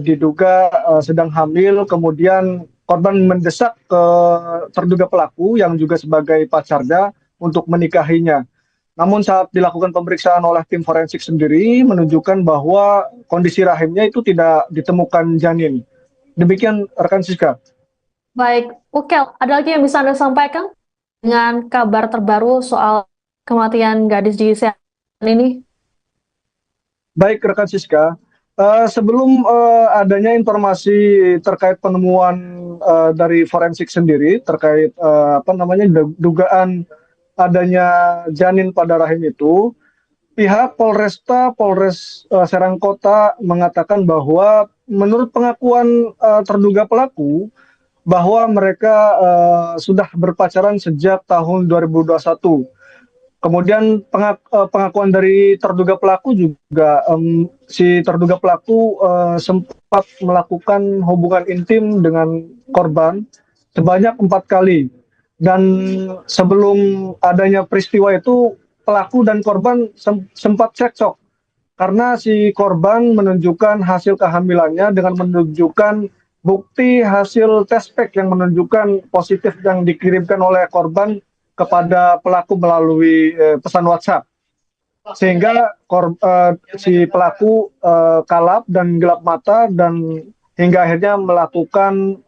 diduga sedang hamil, kemudian korban mendesak ke terduga pelaku yang juga sebagai pacarnya untuk menikahinya. Namun saat dilakukan pemeriksaan oleh tim forensik sendiri menunjukkan bahwa kondisi rahimnya itu tidak ditemukan janin. Demikian rekan Siska. Baik, Ukel, ada lagi yang bisa Anda sampaikan dengan kabar terbaru soal kematian gadis di Serang ini? Baik rekan Siska, sebelum adanya informasi terkait penemuan dari forensik sendiri terkait dugaan adanya janin pada rahim itu, pihak Polres Serang Kota mengatakan bahwa menurut pengakuan terduga pelaku bahwa mereka sudah berpacaran sejak tahun 2021. Kemudian pengakuan dari terduga pelaku juga, si terduga pelaku sempat melakukan hubungan intim dengan korban sebanyak 4 kali. Dan sebelum adanya peristiwa itu, pelaku dan korban sempat cekcok karena si korban menunjukkan hasil kehamilannya dengan menunjukkan bukti hasil tes pack yang menunjukkan positif yang dikirimkan oleh korban kepada pelaku melalui pesan WhatsApp, sehingga si pelaku kalap dan gelap mata dan hingga akhirnya melakukan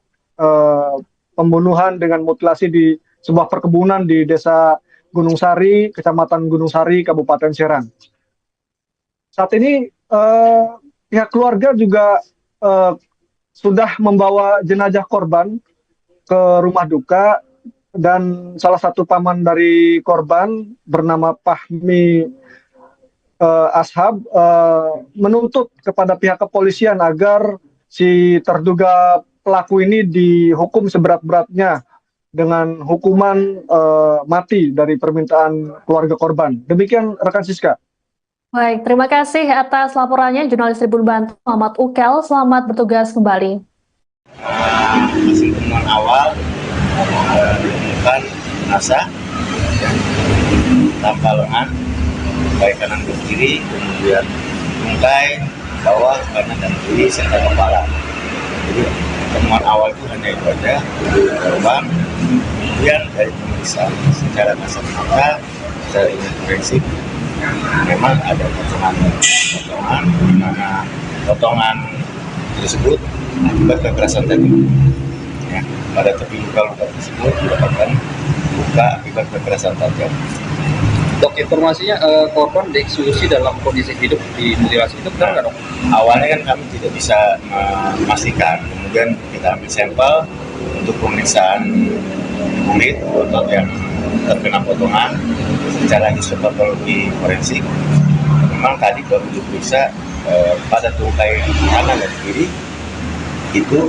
pembunuhan dengan mutilasi di sebuah perkebunan di Desa Gunung Sari, Kecamatan Gunung Sari, Kabupaten Serang. Saat ini pihak keluarga juga sudah membawa jenazah korban ke rumah duka. Dan salah satu paman dari korban bernama Fahmi Ashab menuntut kepada pihak kepolisian agar si terduga pelaku ini dihukum seberat-beratnya dengan hukuman mati dari permintaan keluarga korban. Demikian rekan Siska. Baik, terima kasih atas laporannya jurnalis Tribun Banten Muhammad Ukel. Selamat bertugas kembali. Hasil temuan awal ditemukan jenazah tanpa lengan, baik kanan dan kiri, kemudian tungkai, bawah, kanan dan kiri, serta kepala. Jadi temuan awal itu hanya itu aja, korban. Kemudian dari pemeriksaan secara kasat mata, secara ilmu forensik, memang ada potongan di mana potongan tersebut akibat kekerasan tadi. Ya, pada tepi luka-luka tersebut didapatkan luka akibat kekerasan tajam. Dok, informasinya korban dieksekusi dalam kondisi hidup dimutilasi itu benar nggak, dok? Awalnya kan kami tidak bisa memastikan, kemudian kita ambil sampel untuk pemeriksaan kulit otot yang terkena potongan secara histopatologi forensik. Memang tadi baru diperiksa pada tungkai kanan dan kiri itu